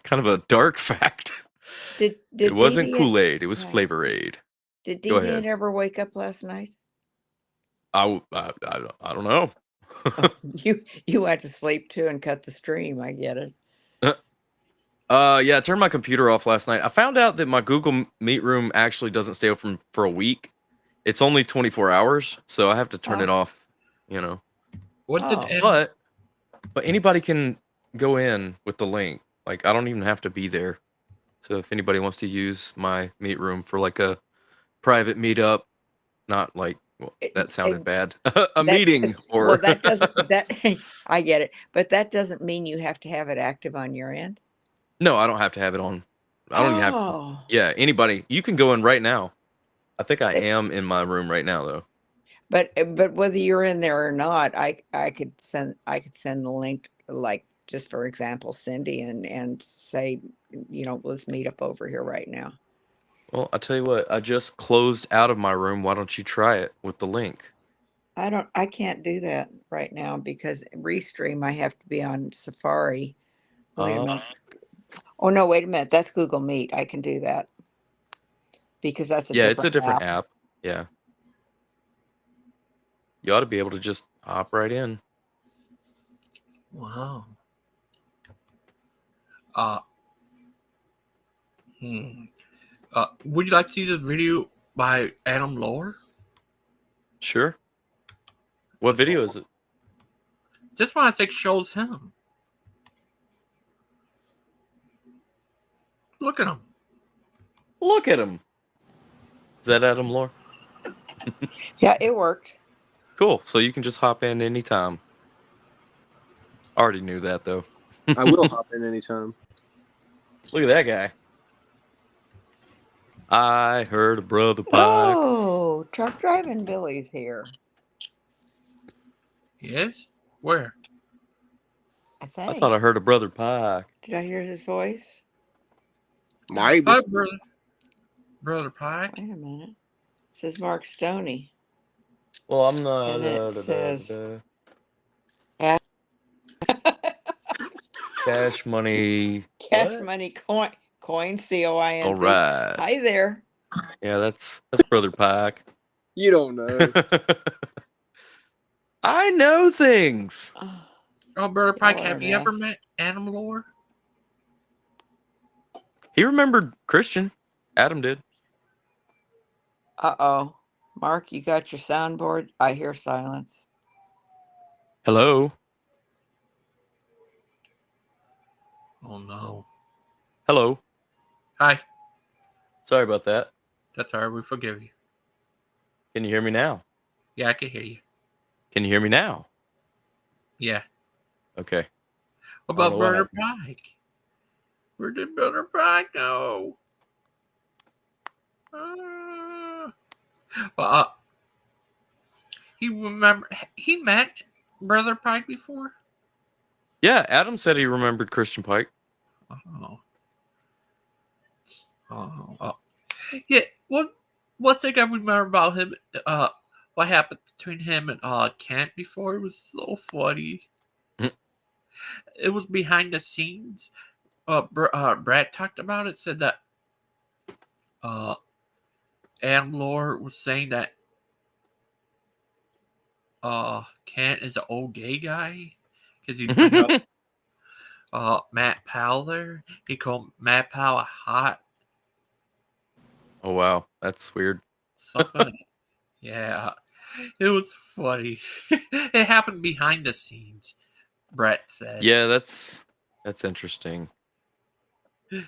kind of a dark fact. Did It wasn't Deviant- Kool-Aid. It was Yeah. Flavor Aid. Did Go ahead. Deviant ever wake up last night? I don't know. You went to sleep too and cut the stream. I get it. Yeah, I turned my computer off last night. I found out that my Google Meet room actually doesn't stay open for a week. It's only 24 hours, so I have to turn it off, you know. What did But anybody can go in with the link. Like, I don't even have to be there. So if anybody wants to use my Meet room for like a private meetup, not like, well, that sounded bad. Meeting or well, that doesn't I get it, but that doesn't mean you have to have it active on your end. No, I don't have to have it on. I don't even have. Yeah, anybody. You can go in right now. I think I am in my room right now, though. But whether you're in there or not, I could send the link, like, just for example, Cindy, and say, you know, let's meet up over here right now. Well, I'll tell you what. I just closed out of my room. Why don't you try it with the link? I can't do that right now because Restream, I have to be on Safari. Wait a minute. Oh no, wait a minute. That's Google Meet. I can do that because that's it's a different app. Yeah. You ought to be able to just hop right in. Wow. Would you like to see the video by Adam Lohr? Sure. What video is it? This one I think shows him. Look at him. Look at him. Is that Adam Lohr? Yeah, it worked. Cool. So you can just hop in anytime. Already knew that, though. I will hop in anytime. Look at that guy. I heard a brother pike. Oh, truck driving Billy's here. Yes? Where? I think. I thought I heard a brother pike. Did I hear his voice? Maybe. Hi, brother Pike. Wait a minute. It says Mark Stoney. Well, I'm not. And it says- Cash money. Cash What? money coin COINZ. All right. Hi there. Yeah, that's Brother Pike. You don't know. I know things. Oh, Brother Pike, Y'all are have an you ever ass. met Adam Lore? He remembered Christian. Adam did. Uh-oh. Mark, you got your soundboard? I hear silence. Hello. Oh, no. Hello. Hi. Sorry about that. That's all right. We forgive you. Can you hear me now? Yeah, I can hear you. Can you hear me now? Yeah. Okay. What I about don't know what Brother Pike? Where did Brother Pike go? Well, he met Brother Pike before? Yeah, Adam said he remembered Christian Pike. Oh. Yeah, one thing I remember about him, what happened between him and Kent before, it was so funny. It was behind the scenes. Brad talked about it, said that Adam Lore was saying that Kent is an old gay guy because he bring up Matt Powell there. He called Matt Powell a hot Oh wow, that's weird. something. Yeah, it was funny. It happened behind the scenes, Brett said. Yeah, that's interesting. It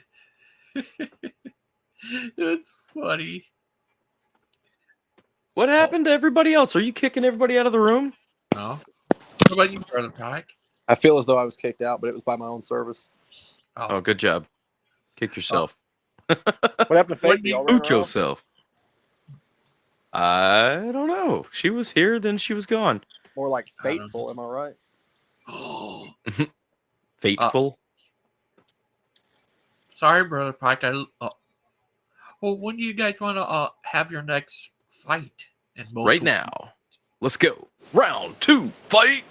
was funny. What happened to everybody else? Are you kicking everybody out of the room? No. What about you, Brother Pike? I feel as though I was kicked out, but it was by my own service. Oh, good job. Kick yourself. What happened to Faith? Y'all ran Boot her off? yourself. I don't know. She was here, then she was gone. More like fateful, am I right? Fateful. Sorry, Brother Pike. Well, when do you guys want to have your next fight? Right now. Let's go. Round 2, fight.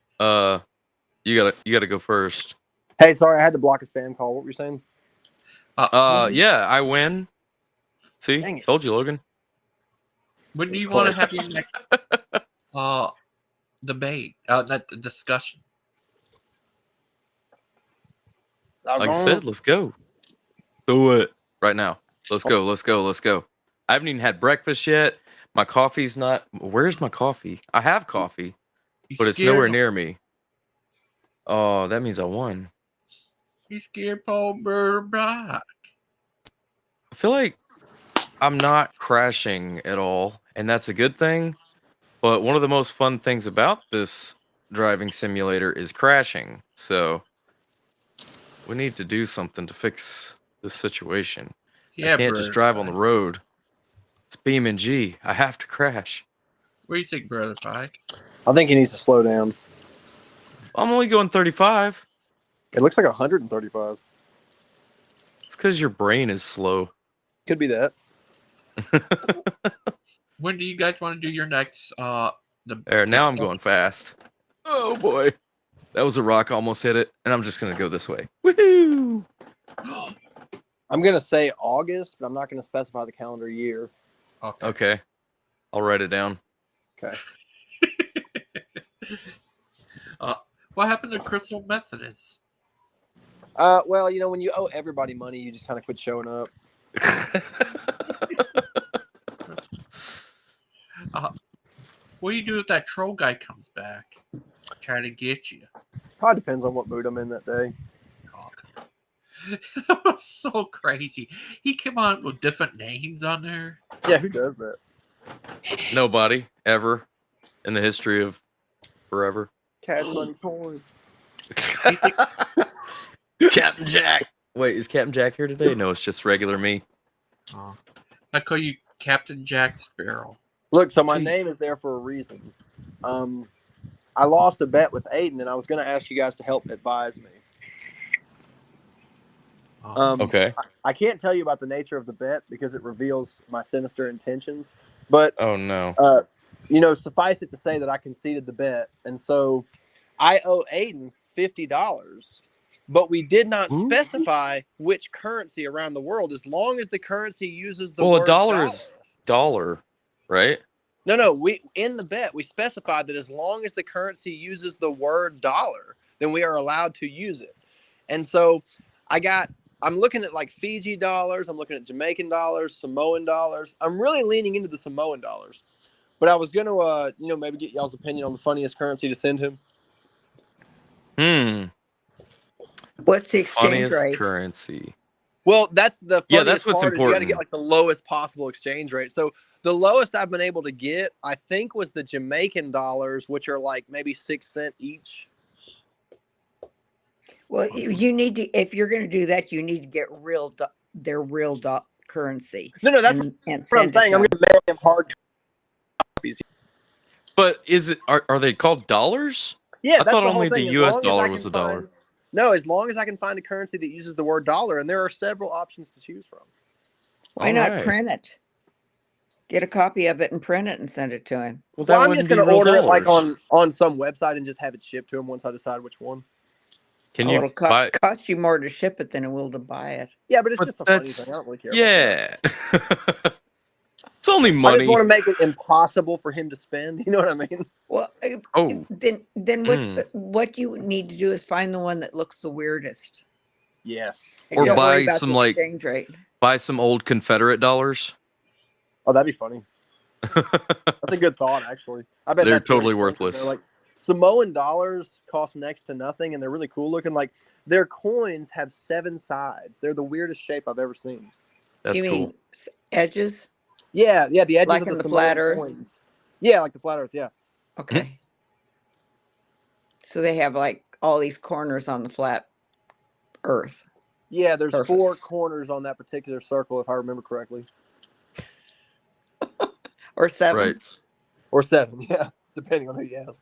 You gotta go first. Hey, sorry, I had to block a spam call. What were you saying? Yeah, I win. See, Dang it. told you, Logan. When do you want to have your next debate? Not the discussion. Like I said, let's go. Do it right now. Let's go. Let's go. Let's go. I haven't even had breakfast yet. My coffee's not. Where's my coffee? I have coffee, but it's nowhere near me. Oh, that means I won. You scared Paul Burbach. I feel like I'm not crashing at all, and that's a good thing. But one of the most fun things about this driving simulator is crashing. So we need to do something to fix this situation. Yeah, I can't just drive on the road. It's BeamNG. I have to crash. What do you think, Brother Pike? I think he needs to slow down. I'm only going 35. It looks like 135. It's because your brain is slow. Could be that. When do you guys want to do your next There, now I'm going fast. Oh boy. That was a rock, almost hit it, and I'm just gonna go this way. Woohoo! I'm going to say August, but I'm not going to specify the calendar year. Okay. I'll write it down. Okay. What happened to Crystal Methodist? Well, you know, when you owe everybody money, you just kind of quit showing up. What do you do if that troll guy comes back? Try to get you. Probably depends on what mood I'm in that day. That was so crazy. He came on with different names on there. Yeah, who does that? Nobody ever in the history of forever. Cash money coins. Captain Jack. Wait, is Captain Jack here today? No, it's just regular me. I call you Captain Jack Sparrow. Look, so my name is there for a reason. I lost a bet with Aiden, and I was going to ask you guys to help advise me. Okay. I can't tell you about the nature of the bet because it reveals my sinister intentions. But oh no. You know, suffice it to say that I conceded the bet, and so I owe Aiden $50, but we did not specify which currency around the world, as long as the currency uses the word a dollar is dollar, right? No, we in the bet we specified that as long as the currency uses the word dollar, then we are allowed to use it. And so I'm looking at like Fiji dollars, I'm looking at Jamaican dollars, Samoan dollars. I'm really leaning into the Samoan dollars. But I was gonna maybe get y'all's opinion on the funniest currency to send him. What's the exchange Funniest rate? currency. Well, that's the funniest that's what's part. important. You got to get like the lowest possible exchange rate. So the lowest I've been able to get, I think, was the Jamaican dollars, which are like maybe 6 cents each. Well, you need to, if you're going to do that, you need to get their real currency. No, that's and what I'm saying. I'm going to mail him hard copies. But are they called dollars? Yeah, I thought only the U.S. dollar was a dollar. No, as long as I can find a currency that uses the word dollar, and there are several options to choose from. Why not print it? Get a copy of it and print it and send it to him. Well, I'm just going to order it like on some website and just have it shipped to him once I decide which one. It'll cost you more to ship it than it will to buy it. Yeah, but it's just a funny thing. I don't really care. Yeah. It's only money. I just want to make it impossible for him to spend. You know what I mean? Well, then what you need to do is find the one that looks the weirdest. Yes. And or don't worry buy about some the exchange rate. Buy some old Confederate dollars. Oh, that'd be funny. That's a good thought, actually. I bet they're totally worthless. They're like Samoan dollars cost next to nothing, and they're really cool looking. Like their coins have 7 sides. They're the weirdest shape I've ever seen. That's you mean cool. Edges? Yeah, the edges like of in the flat Earth. Coins. Yeah, like the flat Earth. Yeah. Okay. So they have like all these corners on the flat Earth. Yeah, there's surface. 4 corners on that particular circle, if I remember correctly. Or 7. Right. Or 7, yeah, depending on who you ask.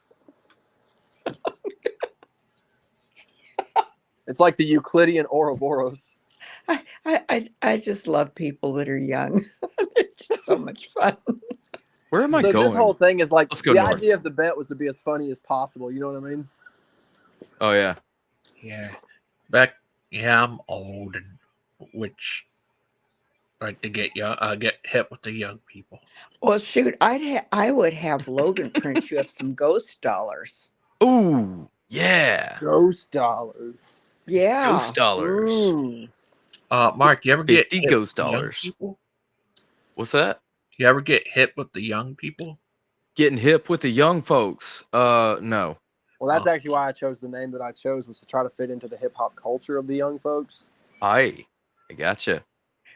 It's like the Euclidean Ouroboros. I just love people that are young. They're just so much fun. Where am I going? This whole thing is like the north. idea of the bet was to be as funny as possible. You know what I mean? Oh yeah. Yeah. I'm old, and which like to get hit with the young people. Well, shoot, I would have Logan print you up some ghost dollars. Ooh, yeah. Ghost dollars. Yeah. Ghost dollars. Mm. Mark, you ever get 50 ghost dollars? What's that? You ever get hit with the young people? Getting hip with the young folks? No. Well, that's actually why I chose the name that I chose, was to try to fit into the hip hop culture of the young folks. I gotcha.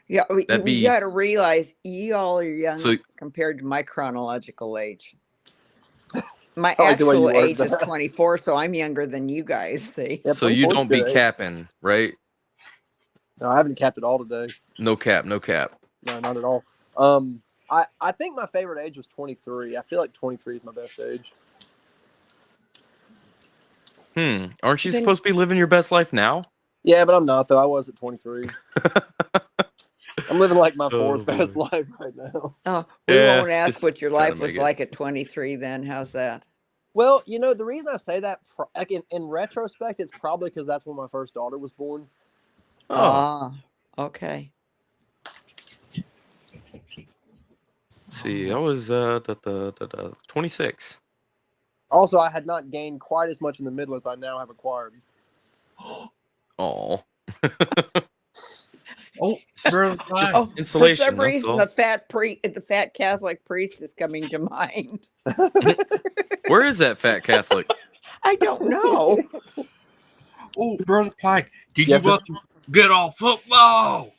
Yeah, you got to realize you all are young compared to my chronological age. My actual age is 24, so I'm younger than you guys. See, so you don't be capping, right? No, I haven't capped it all today. No cap. No, not at all. I think my favorite age was 23. I feel like 23 is my best age. Aren't you supposed to be living your best life now? Yeah, but I'm not, though. I was at 23. I'm living like my fourth best life right now. Oh, we won't ask what your life was like at 23 then. How's that? Well, the reason I say that, in retrospect, it's probably because that's when my first daughter was born. Oh, okay. See, I was 26. Also, I had not gained quite as much in the middle as I now have acquired. Oh. Just insulation. For some reason, the fat Catholic priest is coming to mind. Where is that fat Catholic? I don't know. Oh, Brother Pike, did you watch good old football?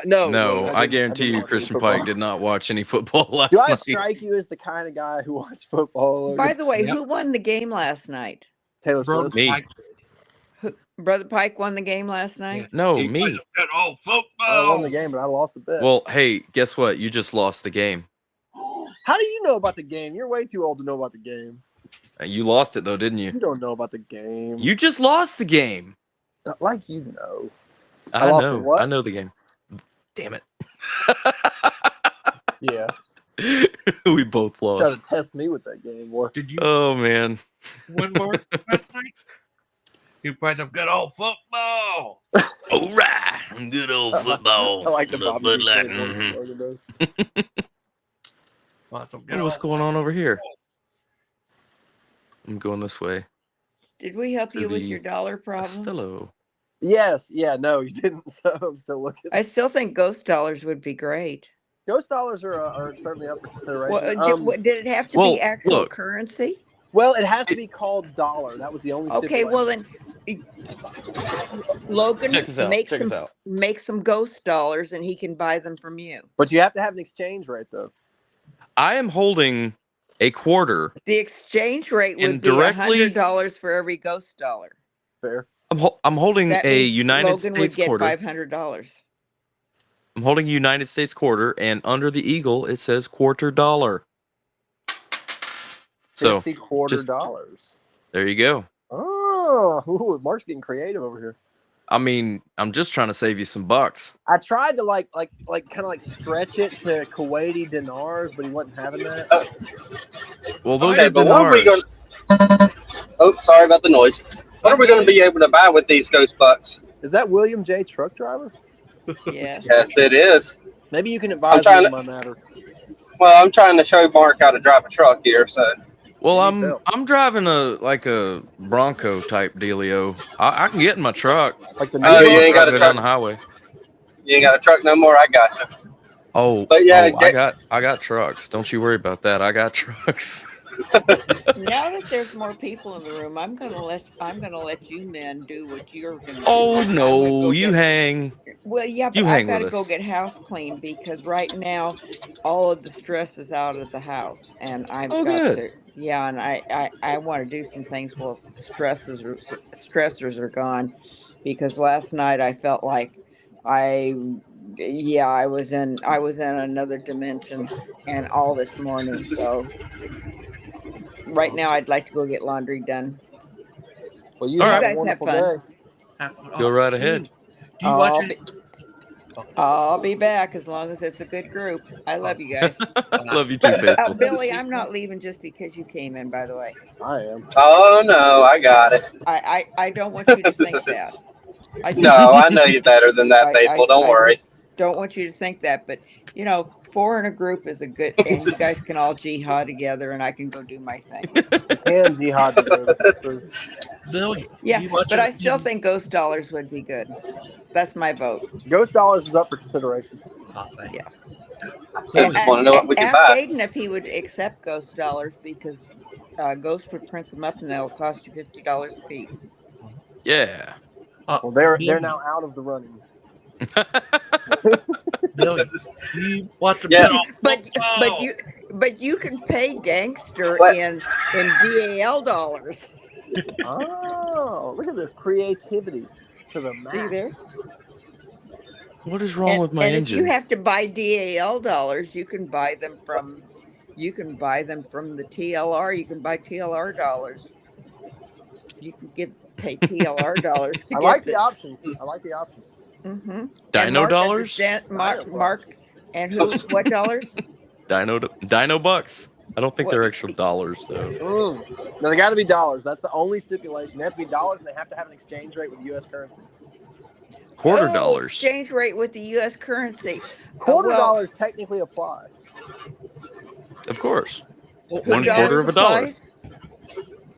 No, I guarantee you, Christian Pike did not watch any football last night. Do I strike you as the kind of guy who watched football? By the way, who won the game last night? Taylor Swift. Me. Brother Pike won the game last night? No, me. Good old football. I won the game, but I lost the bet. Well, hey, guess what? You just lost the game. How do you know about the game? You're way too old to know about the game. You lost it, though, didn't you? You don't know about the game. You just lost the game. Like you know. I know. I know the game. Damn it. Yeah. We both Try lost. to test me with that game, boy. Did you Oh man. win more last night? You played some good old football. All right, good old football. I like the Little Bobby Bud Lee Light. Sanders logo does. Some good Oh, what's old going on over here? I'm going this way. Did we help To you with the your dollar problem? Costello. Yes, yeah, no, you didn't. So I'm still looking. I still think ghost dollars would be great. Ghost dollars are certainly up for Well, consideration. did it have to well, be actual look. currency? Well, it has to be called dollar. That was the only. Okay, well then, Logan, Check this out. Check this out. make some ghost dollars, and he can buy them from you. But you have to have an exchange rate, though. I am holding a quarter. The exchange rate would And be directly- $100 for every ghost dollar. Fair. I'm holding That a means United Logan States would get quarter. $500. I'm holding a United States quarter, and under the eagle it says $quarter. So $50 there you go. Oh, ooh, Mark's getting creative over here. I mean, I'm just trying to save you some bucks. I tried to like kind of like stretch it to Kuwaiti dinars, but he wasn't having that. Well, those Okay, are but what are we dinars. going? Oh, sorry about the noise. What are we going to be able to buy with these ghost bucks? Is that William J. Truck Driver? Yes. Yes, it is. Maybe you can advise me trying on to- my matter. Well, I'm trying to show Mark how to drive a truck here, so. Well, Needs help. I'm driving a Bronco type dealio. I can get in my truck. Like the Oh, new you one? ain't got a Drive it truck. on the highway. You ain't got a truck no more. I got you. Oh, But yeah, I got trucks. Don't you worry about that. I got trucks. Now that there's more people in the room, I'm gonna let you men do what you're gonna do. Oh I'm gonna no, go you get- hang. Well, yeah, you but hang I've got to with go us. get house clean because right now all of the stress is out of the house, and I've Oh, got good. to. Yeah, and I want to do some things while stressors are gone, because last night I felt like I was in another dimension, and all this morning. So right now I'd like to go get laundry done. Well, you All have right. a You guys have wonderful fun. day. Go right ahead. Do you watch it? I'll be back as long as it's a good group. I love you guys. Love you too, Faithful. Billy, I'm not leaving just because you came in, by the way. I am. Oh, no, I got it. I don't want you to think that. I just, No, I know you better than that, I Faithful. Don't worry. just don't want you to think that. But, you know, 4 in a group is a good, and you guys can all jihad together and I can go do my thing. And jihad together. This is true. Billy, Yeah, do you watch but it? I still think ghost dollars would be good. That's my vote. Ghost dollars is up for consideration. Oh, thank you. Yes. I just want to know what we can Ask buy. Aiden if he would accept ghost dollars, because Ghost would print them up and they'll cost you $50 a piece. Yeah. Well, they're Billy, now out of the running. Billy, do you watch the Yeah. good old football? But you can pay Gangster What? in DAL dollars. Oh, look at this creativity to the max. See there? What is wrong with my and engine? if you have to buy DAL dollars, you can buy them from the TLR. You can buy TLR dollars. You can pay TLR dollars to I get like the options. I like the options. Mm-hmm. Dino dollars? Mark, and who? What dollars? Dino bucks. I don't think What? they're actual dollars though. No, they got to be dollars. That's the only stipulation. They have to be dollars, and they have to have an exchange rate with U.S. currency. Quarter Oh, dollars. Exchange rate with the U.S. currency. Quarter well, dollars technically apply. Of course. Oh, $1 $1/4 of a dollar. applies?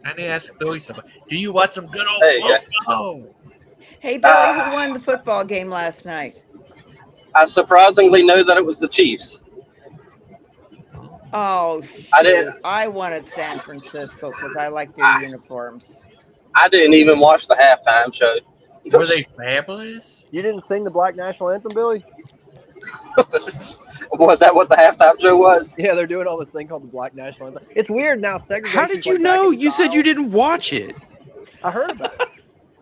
I need to ask Billy something. Do you watch some good old Hey, yeah. football? Hey, Billy, who won the football game last night? I surprisingly know that it was the Chiefs. Oh, shoot. I didn't- I wanted San Francisco because I like their uniforms. I didn't even watch the halftime show. Were they fabulous? You didn't sing the Black National Anthem, Billy? Was that what the halftime show was? Yeah, they're doing all this thing called the Black National Anthem. It's weird now. Segregation. How did you know? You said you didn't watch it. I heard about it.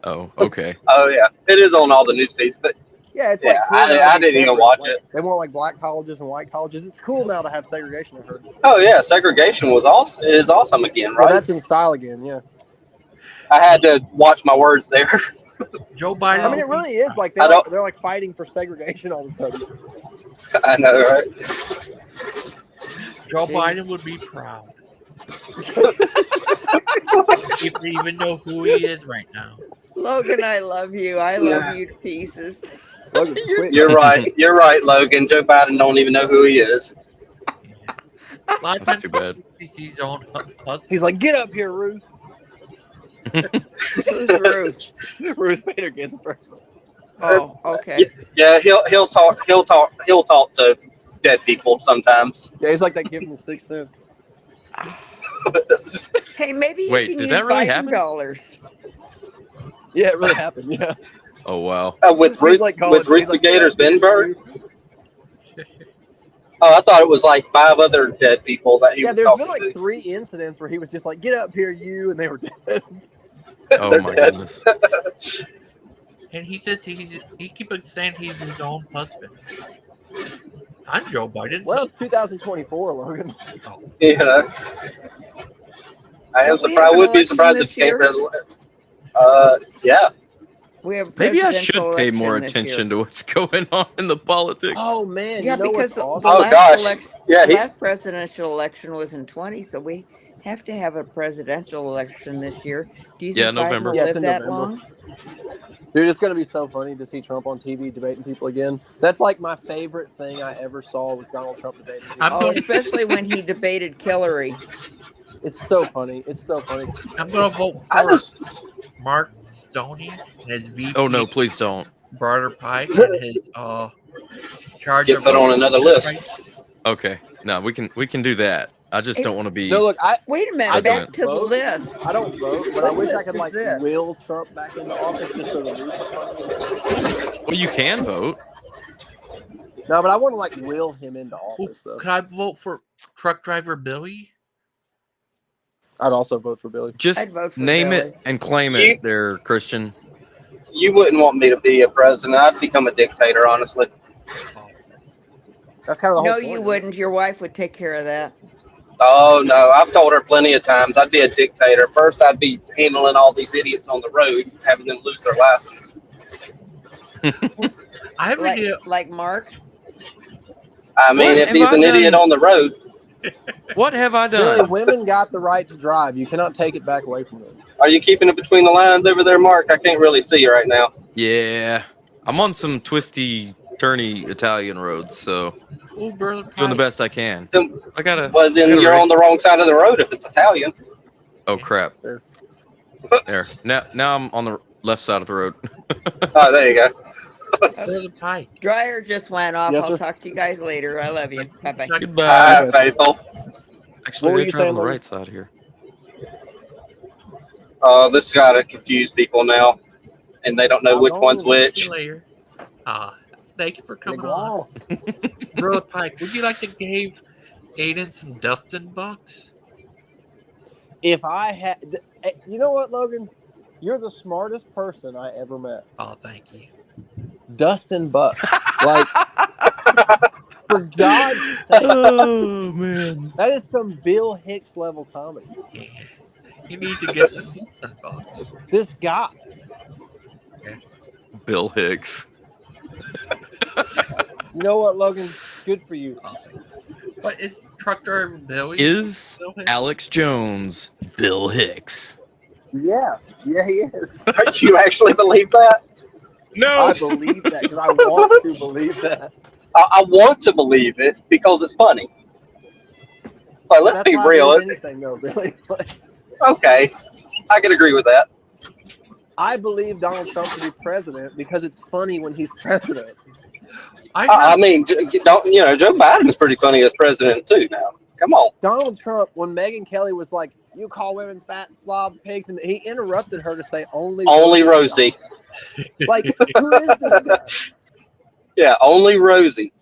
Oh, okay. Oh, yeah. It is on all the news feeds, but Yeah, it's Yeah, like cool I now to didn't be even separate. watch Like, it. They want like black colleges and white colleges. It's cool now to have segregation. I heard. oh, yeah. Segregation is awesome again, Well, right? that's in style again. Yeah. I had to watch my words there. Joe Biden. I mean, it really is like I don't- they're like fighting for segregation all of a sudden. I know, right? Joe Jeez. Biden would be proud. If we even know who he is right now. Logan, I love you. I love you to pieces. Logan, quit. You're right. You're right, Logan. Joe Biden don't even know who he is. A lot of That's times too bad. he sees his own husband. He's like, get up here, Ruth. Who's Ruth? Ruth Bader Ginsburg. Oh, okay. Yeah, he'll talk to dead people sometimes. Yeah, he's like that gift in the Sixth Sense. Hey, maybe you Wait, can did use that really Biden happen? dollars. Yeah, it really happened. Yeah. Oh wow. With He's Ruth, like calling- with Ruth he's like, Gators "Get up here, Benberg. Ruth." Oh, I thought it was like 5 other dead people that he Yeah, was there's talking been like to. 3 incidents where he was just like, get up here, you, and they were dead. Oh They're my dead. goodness. And he says he keeps saying he's his own husband. I'm Joe Biden. Well, it's 2024, Logan. You know, I Don't we have an would be election surprised if this he came year? president. Yeah. We have Maybe I should presidential pay more election this attention year. to what's going on in the politics. Oh, man. Yeah, you know because what's the awesome? Oh, last gosh. election, Yeah, the he, last presidential election was in 20, so we have to have a presidential election this year. Do you think Yeah, Biden November. will Yeah, it's live in that November. long? Dude, it's going to be so funny to see Trump on TV debating people again. That's like my favorite thing I ever saw was Donald Trump debating people. I'm Oh, going. especially when he debated Hillary. It's so funny. It's so funny. I'm going to vote I for just, Mark Stoney and his VP. Oh no, please don't. Barter Pike and his charge get of put on another list. Okay. No, we can do that. I just don't want to be No, look, Wait a minute, President. back to the Vote. list. I don't vote, but What I wish I list could is like this? will Trump back into office just so the news is funny. Well, you can vote. No, but I want to like will him into Ooh, office though. could I vote for truck driver Billy? I'd also vote for Billy. Just I'd vote for name Billy. it and claim You- it there, Christian. You wouldn't want me to be a president. I'd become a dictator, honestly. That's kind of the whole No, point. you isn't it? wouldn't. Your wife would take care of that. Oh, no. I've told her plenty of times I'd be a dictator. First, I'd be handling all these idiots on the road, having them lose their license. I have an idea. Like Mark. I mean, What if have he's I an idiot done? on the road, What have I Really, done? women got the right to drive. You cannot take it back away from them. are you keeping it between the lines over there, Mark? I can't really see you right now. Yeah. I'm on some twisty, turny Italian roads, so Ooh, Brother Pike. doing the best I can. Then, I gotta. well, then gotta you're rate- on the wrong side of the road if it's Italian. Oh crap! There. There. Now I'm on the left side of the road. Oh, there you go. Brother Pike. Dryer just went off. Yes, I'll sir. talk to you guys later. I love you. Bye bye. Goodbye. All right, faithful. Actually, What were they you drive saying, on the Logan? right side here. This got to confuse people now, and they don't know which one's See which. you later. Thank you for coming Go on. on. Brother Pike, would you like to give Aiden some Dustin bucks? If I had, you know what, Logan? You're the smartest person I ever met. Oh, thank you. Dustin Buck. Like, for God's sake, Oh man. that is some Bill Hicks level comedy. Yeah. He needs to get some Dustin bucks. This guy. Bill Hicks. You know what, Logan? Good for you. Oh, thank you. But is truck driver Billy? Is Bill Hicks? Alex Jones Bill Hicks? Yeah. Yeah, he is. Do you actually believe that? No. I believe that because I want to believe that. I want to believe it because it's funny. But let's That's be why I real. believe anything, though, really. Okay, I can agree with that. I believe Donald Trump to be president because it's funny when he's president. I mean, don't Joe Biden is pretty funny as president too. Now, come on. Donald Trump, when Megyn Kelly was like, "You call women fat slob pigs," and he interrupted her to say, "Only Rosie." Like, who is this guy? Yeah, only Rosie.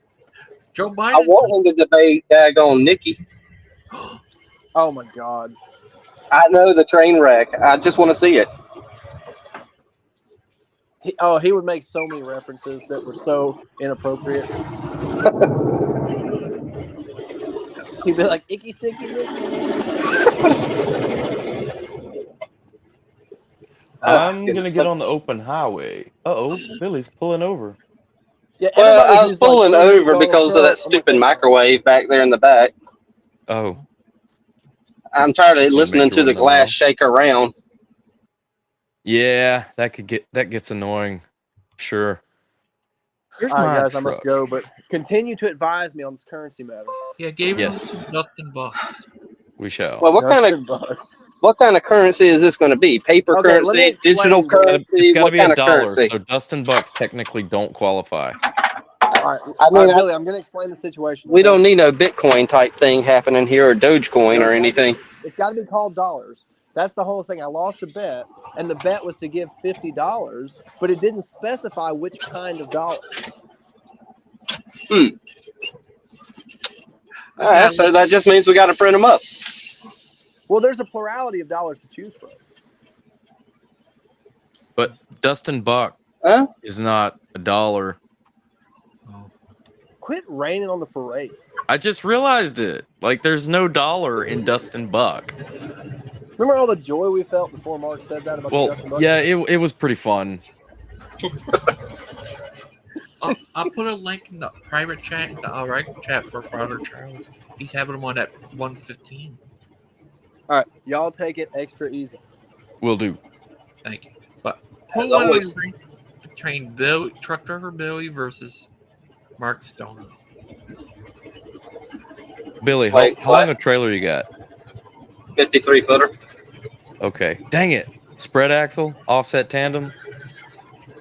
Joe Biden. I want him to debate daggone Nikki. Oh my God! I know the train wreck. I just want to see it. He would make so many references that were so inappropriate. He'd be like, "Icky sticky." I'm gonna get on the open highway. Uh-oh, Billy's pulling over. Yeah, Well, everybody I was who's like, pulling "Oh, over Donald because of Trump," that I'm stupid like, microwave back there in the back. Oh, I'm tired of Just wanna listening make to the everyone know. glass shake around. yeah, that gets annoying. Sure. Here's All right, my guys, I must truck. go, but continue to advise me on this currency matter. Yeah, gave Yes. him nothing bucks. We shall. Well, what kind of currency is this going to be? Paper Okay, let me currency, explain, digital bro. currency? It's got to What be a kind of dollar. currency? So Dustin bucks technically don't qualify. All I mean, right, Billy, I'm going to explain the situation. we okay? don't need no Bitcoin type thing happening here or Dogecoin or anything. It's got to be called dollars. That's the whole thing. I lost a bet, and the bet was to give $50, but it didn't specify which kind of dollars. All right, so that just means we got to print them up. Well, there's a plurality of dollars to choose from. But Dustin buck is not a dollar. Quit raining on the parade. I just realized it. Like, there's no dollar in Dustin buck. Remember all the joy we felt before Mark said that about the Well, Dustin buck? yeah, it was pretty fun. I'll put a link in the private chat, the regular chat for Father Charles. He's having one at 1:15. All right, y'all take it extra easy. Will do. Thank you. But who won the race between truck driver Billy versus Mark Stoney? Billy, Wait, how long a trailer you got? 53 footer. Okay. Dang it. Spread axle, offset tandem.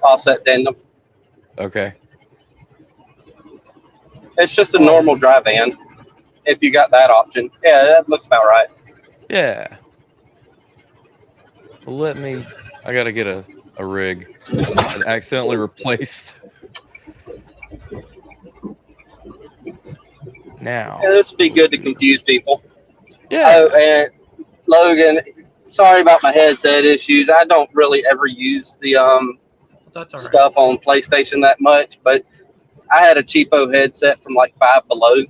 Offset tandem. Okay. It's just a normal dry van. If you got that option, yeah, that looks about right. Yeah. I gotta get a rig. I accidentally replaced. Now. Yeah, this would be good to confuse people. Yeah. Oh, and Logan, sorry about my headset issues. I don't really ever use the stuff on PlayStation that much, but I had a cheapo headset from like Five Below,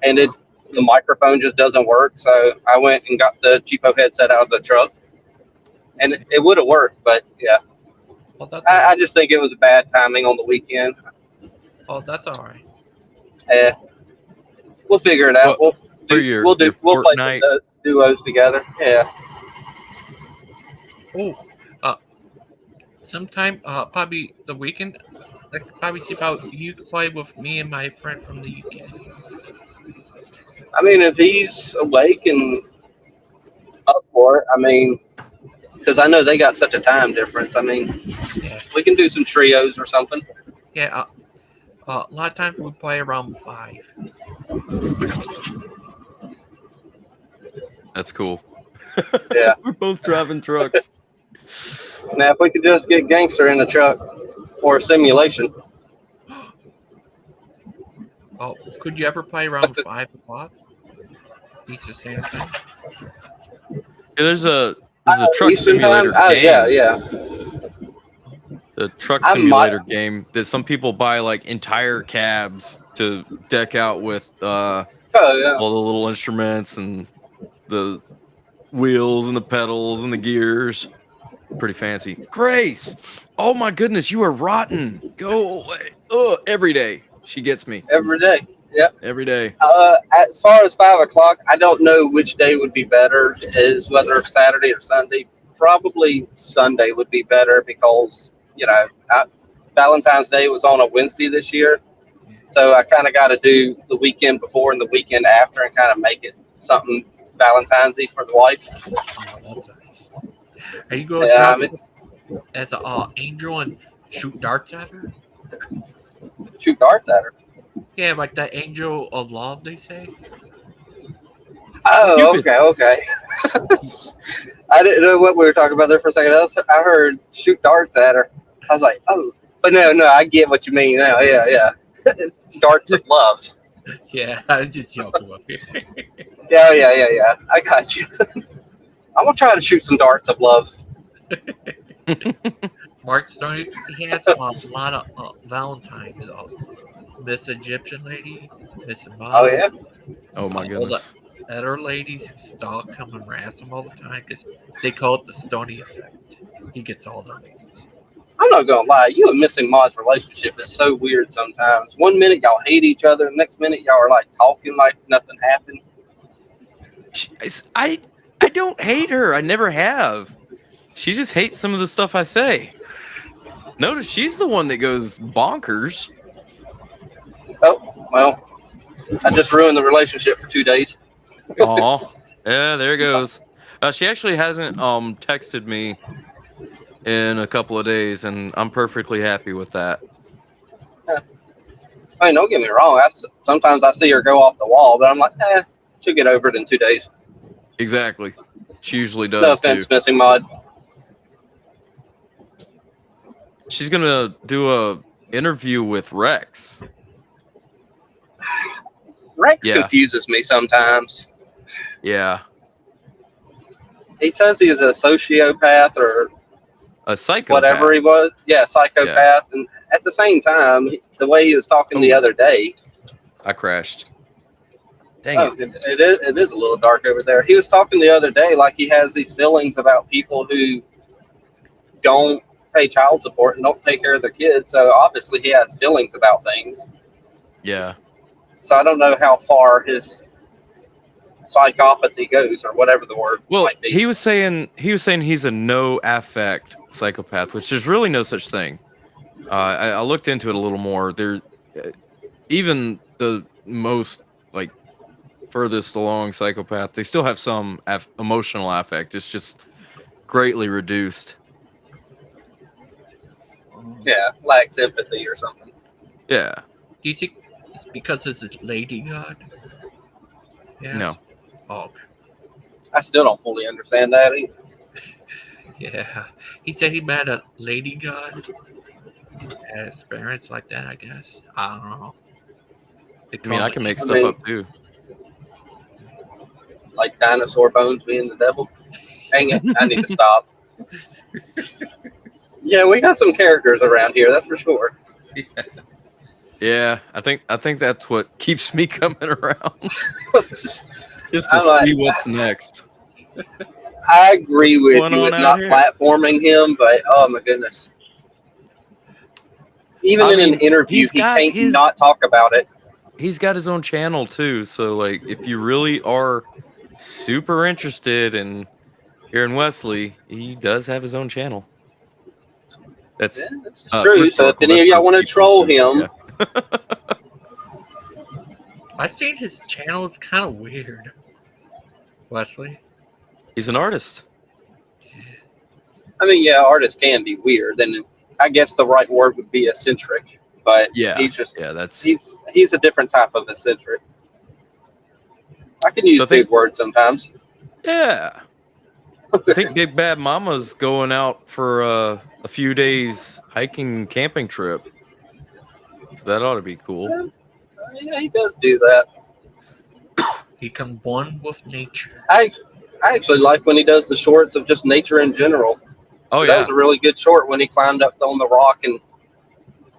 and the microphone just doesn't work. So I went and got the cheapo headset out of the truck, and it would have worked, but yeah. Well, I just think it was bad timing on the weekend. Oh, that's all right. Yeah, we'll figure it out. Well, We'll play some duos together. Yeah. Oh, sometime probably the weekend. I could probably see about you to play with me and my friend from the UK. I mean, if he's awake and up for it, I mean, because I know they got such a time difference. I mean, we can do some trios or something. Yeah, a lot of times we play around 5. That's cool. Yeah. We're both driving trucks. Now, if we could just get Gangster in the truck or a simulation. Oh, could you ever play around 5 o'clock? Eastern Standard Time. Yeah, there's a truck Eastern simulator time? game. Yeah. The truck simulator game that some people buy like entire cabs to deck out with all the little instruments and the wheels and the pedals and the gears. Pretty fancy. Grace, oh my goodness, you are rotten. Go away. Every day she gets me. Every day. Yep. Every day. As far as 5 o'clock, I don't know which day would be better, is whether Saturday or Sunday. Probably Sunday would be better because, Valentine's Day was on a Wednesday this year. So I kind of got to do the weekend before and the weekend after and kind of make it something Valentine's-y for the wife. Oh, that's nice. Are you going to as an angel and shoot darts at her? Shoot darts at her? Yeah, like that angel of love, they say. Oh, okay. I didn't know what we were talking about there for a second. I heard shoot darts at her. I was like, oh. But no, I get what you mean now. Yeah. Darts of love. Yeah, I was just joking with you. Yeah. I got you. I'm going to try to shoot some darts of love. Mark Stoney, he has a lot of Valentines. Miss Egyptian lady, Miss Mom. Oh, yeah? Oh, my goodness. All the other ladies who stalk him and harass him all the time because they call it the Stoney effect. He gets all the ladies. I'm not going to lie. You and Missing Ma's relationship is so weird sometimes. One minute y'all hate each other, the next minute y'all are like talking like nothing happened. I don't hate her. I never have. She just hates some of the stuff I say. Notice she's the one that goes bonkers. Oh, well, I just ruined the relationship for 2 days. Aw. Yeah, there it goes. She actually hasn't texted me in a couple of days, and I'm perfectly happy with that. Yeah. I mean, don't get me wrong. Sometimes I see her go off the wall, but I'm like, she'll get over it in 2 days. Exactly. She usually does, No offense, too. Missing Mod. She's going to do a interview with Rex. Rex confuses me sometimes. Yeah. He says he's a sociopath or a psychopath. Whatever he was. Yeah, psychopath. Yeah. And at the same time, the way he was talking the other day. I crashed. Dang it. It is a little dark over there. He was talking the other day like he has these feelings about people who don't pay child support and don't take care of their kids. So obviously he has feelings about things. Yeah. So I don't know how far his psychopathy goes, or whatever the word might be. He was saying he's a no affect psychopath, which there's really no such thing. I looked into it a little more. There, even the most furthest along psychopath, they still have some emotional affect. It's just greatly reduced. Yeah, lacks empathy or something. Yeah. Do you think it's because it's a lady god? Yes. No. Oh, okay. I still don't fully understand that either. Yeah. He said he met a lady god. Has parents like that, I guess. I don't know. I mean, I can make stuff up too. Like dinosaur bones being the devil. Hang it, I need to stop. Yeah, we got some characters around here, that's for sure. Yeah, I think that's what keeps me coming around. Just to see what's next. I agree with you with not platforming him, but oh my goodness. Even in an interview, he can't not talk about it. He's got his own channel too, so if you really are super interested in hearing Wesley, he does have his own channel. That's true. So if any of y'all want to troll him, I seen his channel. It's kind of weird. Wesley, he's an artist. I mean, yeah, artists can be weird, and I guess the right word would be eccentric. But he's a different type of eccentric. I can use big words sometimes. Yeah. I think Big Bad Mama's going out for a few days hiking camping trip. So that ought to be cool. Yeah, he does do that. He comes one with nature. I actually like when he does the shorts of just nature in general. Oh, that was a really good short when he climbed up on the rock and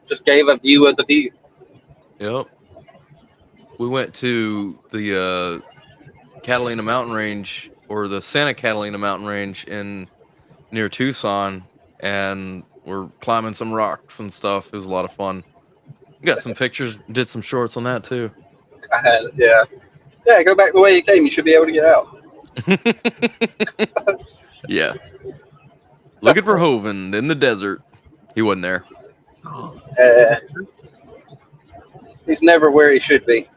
just gave a view of the view. Yep. We went to the Catalina Mountain Range, or the Santa Catalina Mountain Range near Tucson, and we're climbing some rocks and stuff. It was a lot of fun. We got some pictures, did some shorts on that too. I had it, yeah. Yeah, go back the way you came. You should be able to get out. Yeah. Looking for Hovind in the desert. He wasn't there. He's never where he should be.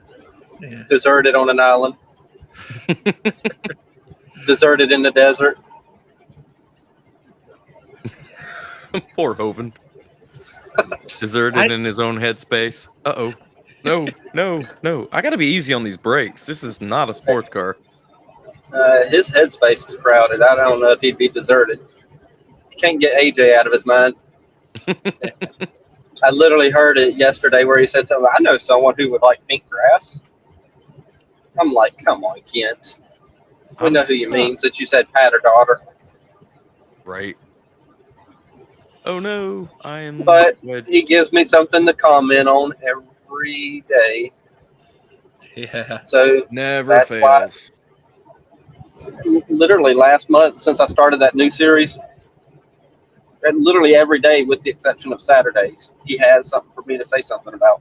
Yeah. Deserted on an island. Deserted in the desert. Poor Hovind. Deserted in his own headspace. Uh-oh. No. I gotta be easy on these brakes. This is not a sports car. His headspace is crowded. I don't know if he'd be deserted. He can't get AJ out of his mind. I literally heard it yesterday where he said something. I know someone who would like pink grass. I'm like, come on, Kent. We know who you mean since you said Pat or daughter. Right. Oh no, I am. But he gives me something to comment on every day. Yeah. So never fails. Literally last month, since I started that new series, and literally every day, with the exception of Saturdays, he has something for me to say something about.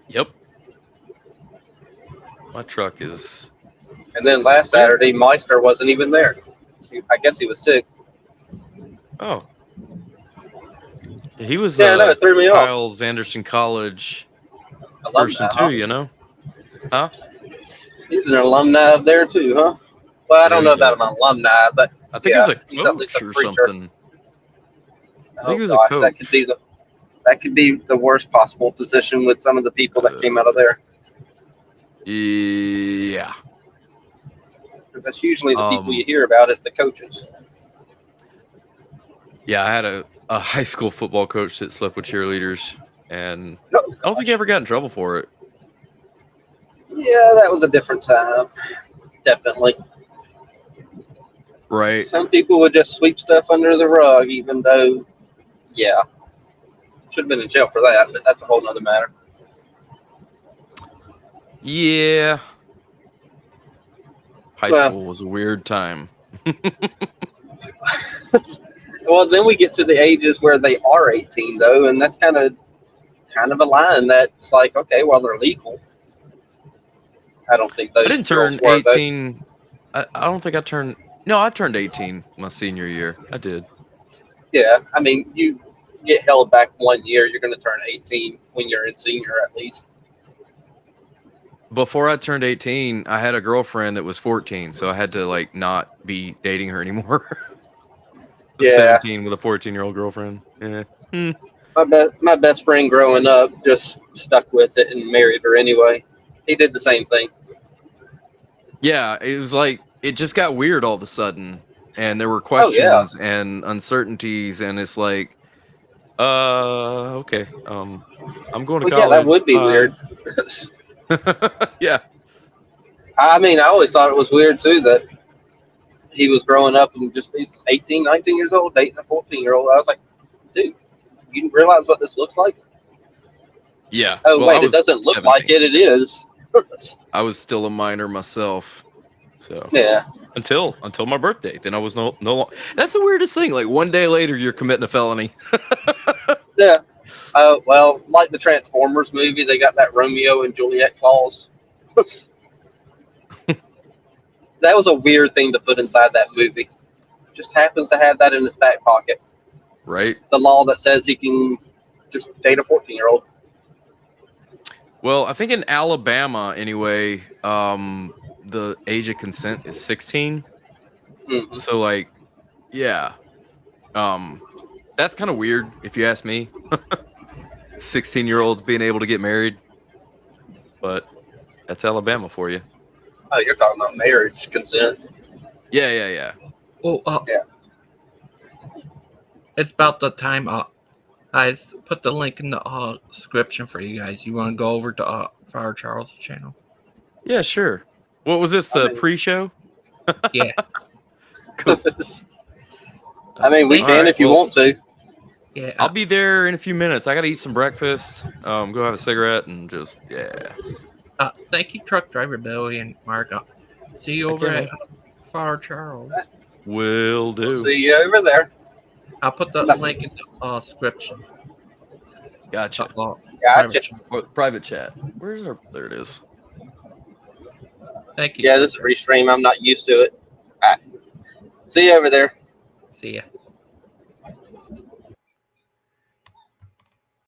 Yep. My truck is And then last Saturday, Meister wasn't even there. I guess he was sick. Oh. He was Yeah, no, it threw me off. Kyle Zanderson College Alumni, person too, huh? you know? Huh? He's an alumni of there too, huh? Well, I don't know about an alumni, but I think yeah, he was a coach or preacher. something. I think he was a coach. That could be the worst possible position with some of the people that came out of there. Yeah. Because that's usually the people you hear about is the coaches. Yeah, I had a high school football coach that slept with cheerleaders, and I don't think he ever got in trouble for it. Yeah, that was a different time. Definitely. Right. Some people would just sweep stuff under the rug, even though, yeah, should have been in jail for that, but that's a whole nother matter. Yeah. High school was a weird time. Well, then we get to the ages where they are 18, though, and that's kind of a line that's like, okay, well, they're legal. I don't think those I didn't turn were, 18. I don't think I turned. No, I turned 18 my senior year. I did. Yeah, I mean, you get held back 1 year, you're going to turn 18 when you're in senior at least. Before I turned 18, I had a girlfriend that was 14, so I had to like not be dating her anymore. Yeah. 17 with a 14-year-old girlfriend. Yeah. My best friend growing up just stuck with it and married her anyway. He did the same thing. Yeah, it was like it just got weird all of a sudden, and there were questions and uncertainties, and it's like, okay, I'm going to college. Yeah, that would be weird. Yeah. I mean, I always thought it was weird too that he was growing up and just he's 18, 19 years old, dating a 14-year-old. I was like, dude, you didn't realize what this looks like? Yeah. Oh, well, wait, it doesn't look 17. like it. It is. I was still a minor myself. So yeah. Until my birthday. Then I was no longer. That's the weirdest thing. Like 1 day later, you're committing a felony. Yeah. Well, like the Transformers movie, they got that Romeo and Juliet clause. That was a weird thing to put inside that movie. Just happens to have that in his back pocket. Right. The law that says he can just date a 14-year-old. Well, I think in Alabama, anyway, the age of consent is 16. Mm-hmm. So, like, yeah. That's kind of weird, if you ask me. 16-year-olds being able to get married. But that's Alabama for you. Oh, you're talking about marriage consent. Yeah. Oh, yeah. It's about the time. Guys, put the link in the description for you guys. You want to go over to Father Charles' channel? Yeah, sure. What was this, the pre-show? Yeah. Cool. I mean, we can if you want to. Yeah. I'll be there in a few minutes. I got to eat some breakfast, go have a cigarette, and just, yeah. Thank you, truck driver Billy and Mark. See you over at Father Charles. Will do. We'll see you over there. I'll put the link in the description. Gotcha. Gotcha. Private chat. Where's our? There it is. Thank you. Yeah, this is a free stream. I'm not used to it. All right. See you over there. See ya.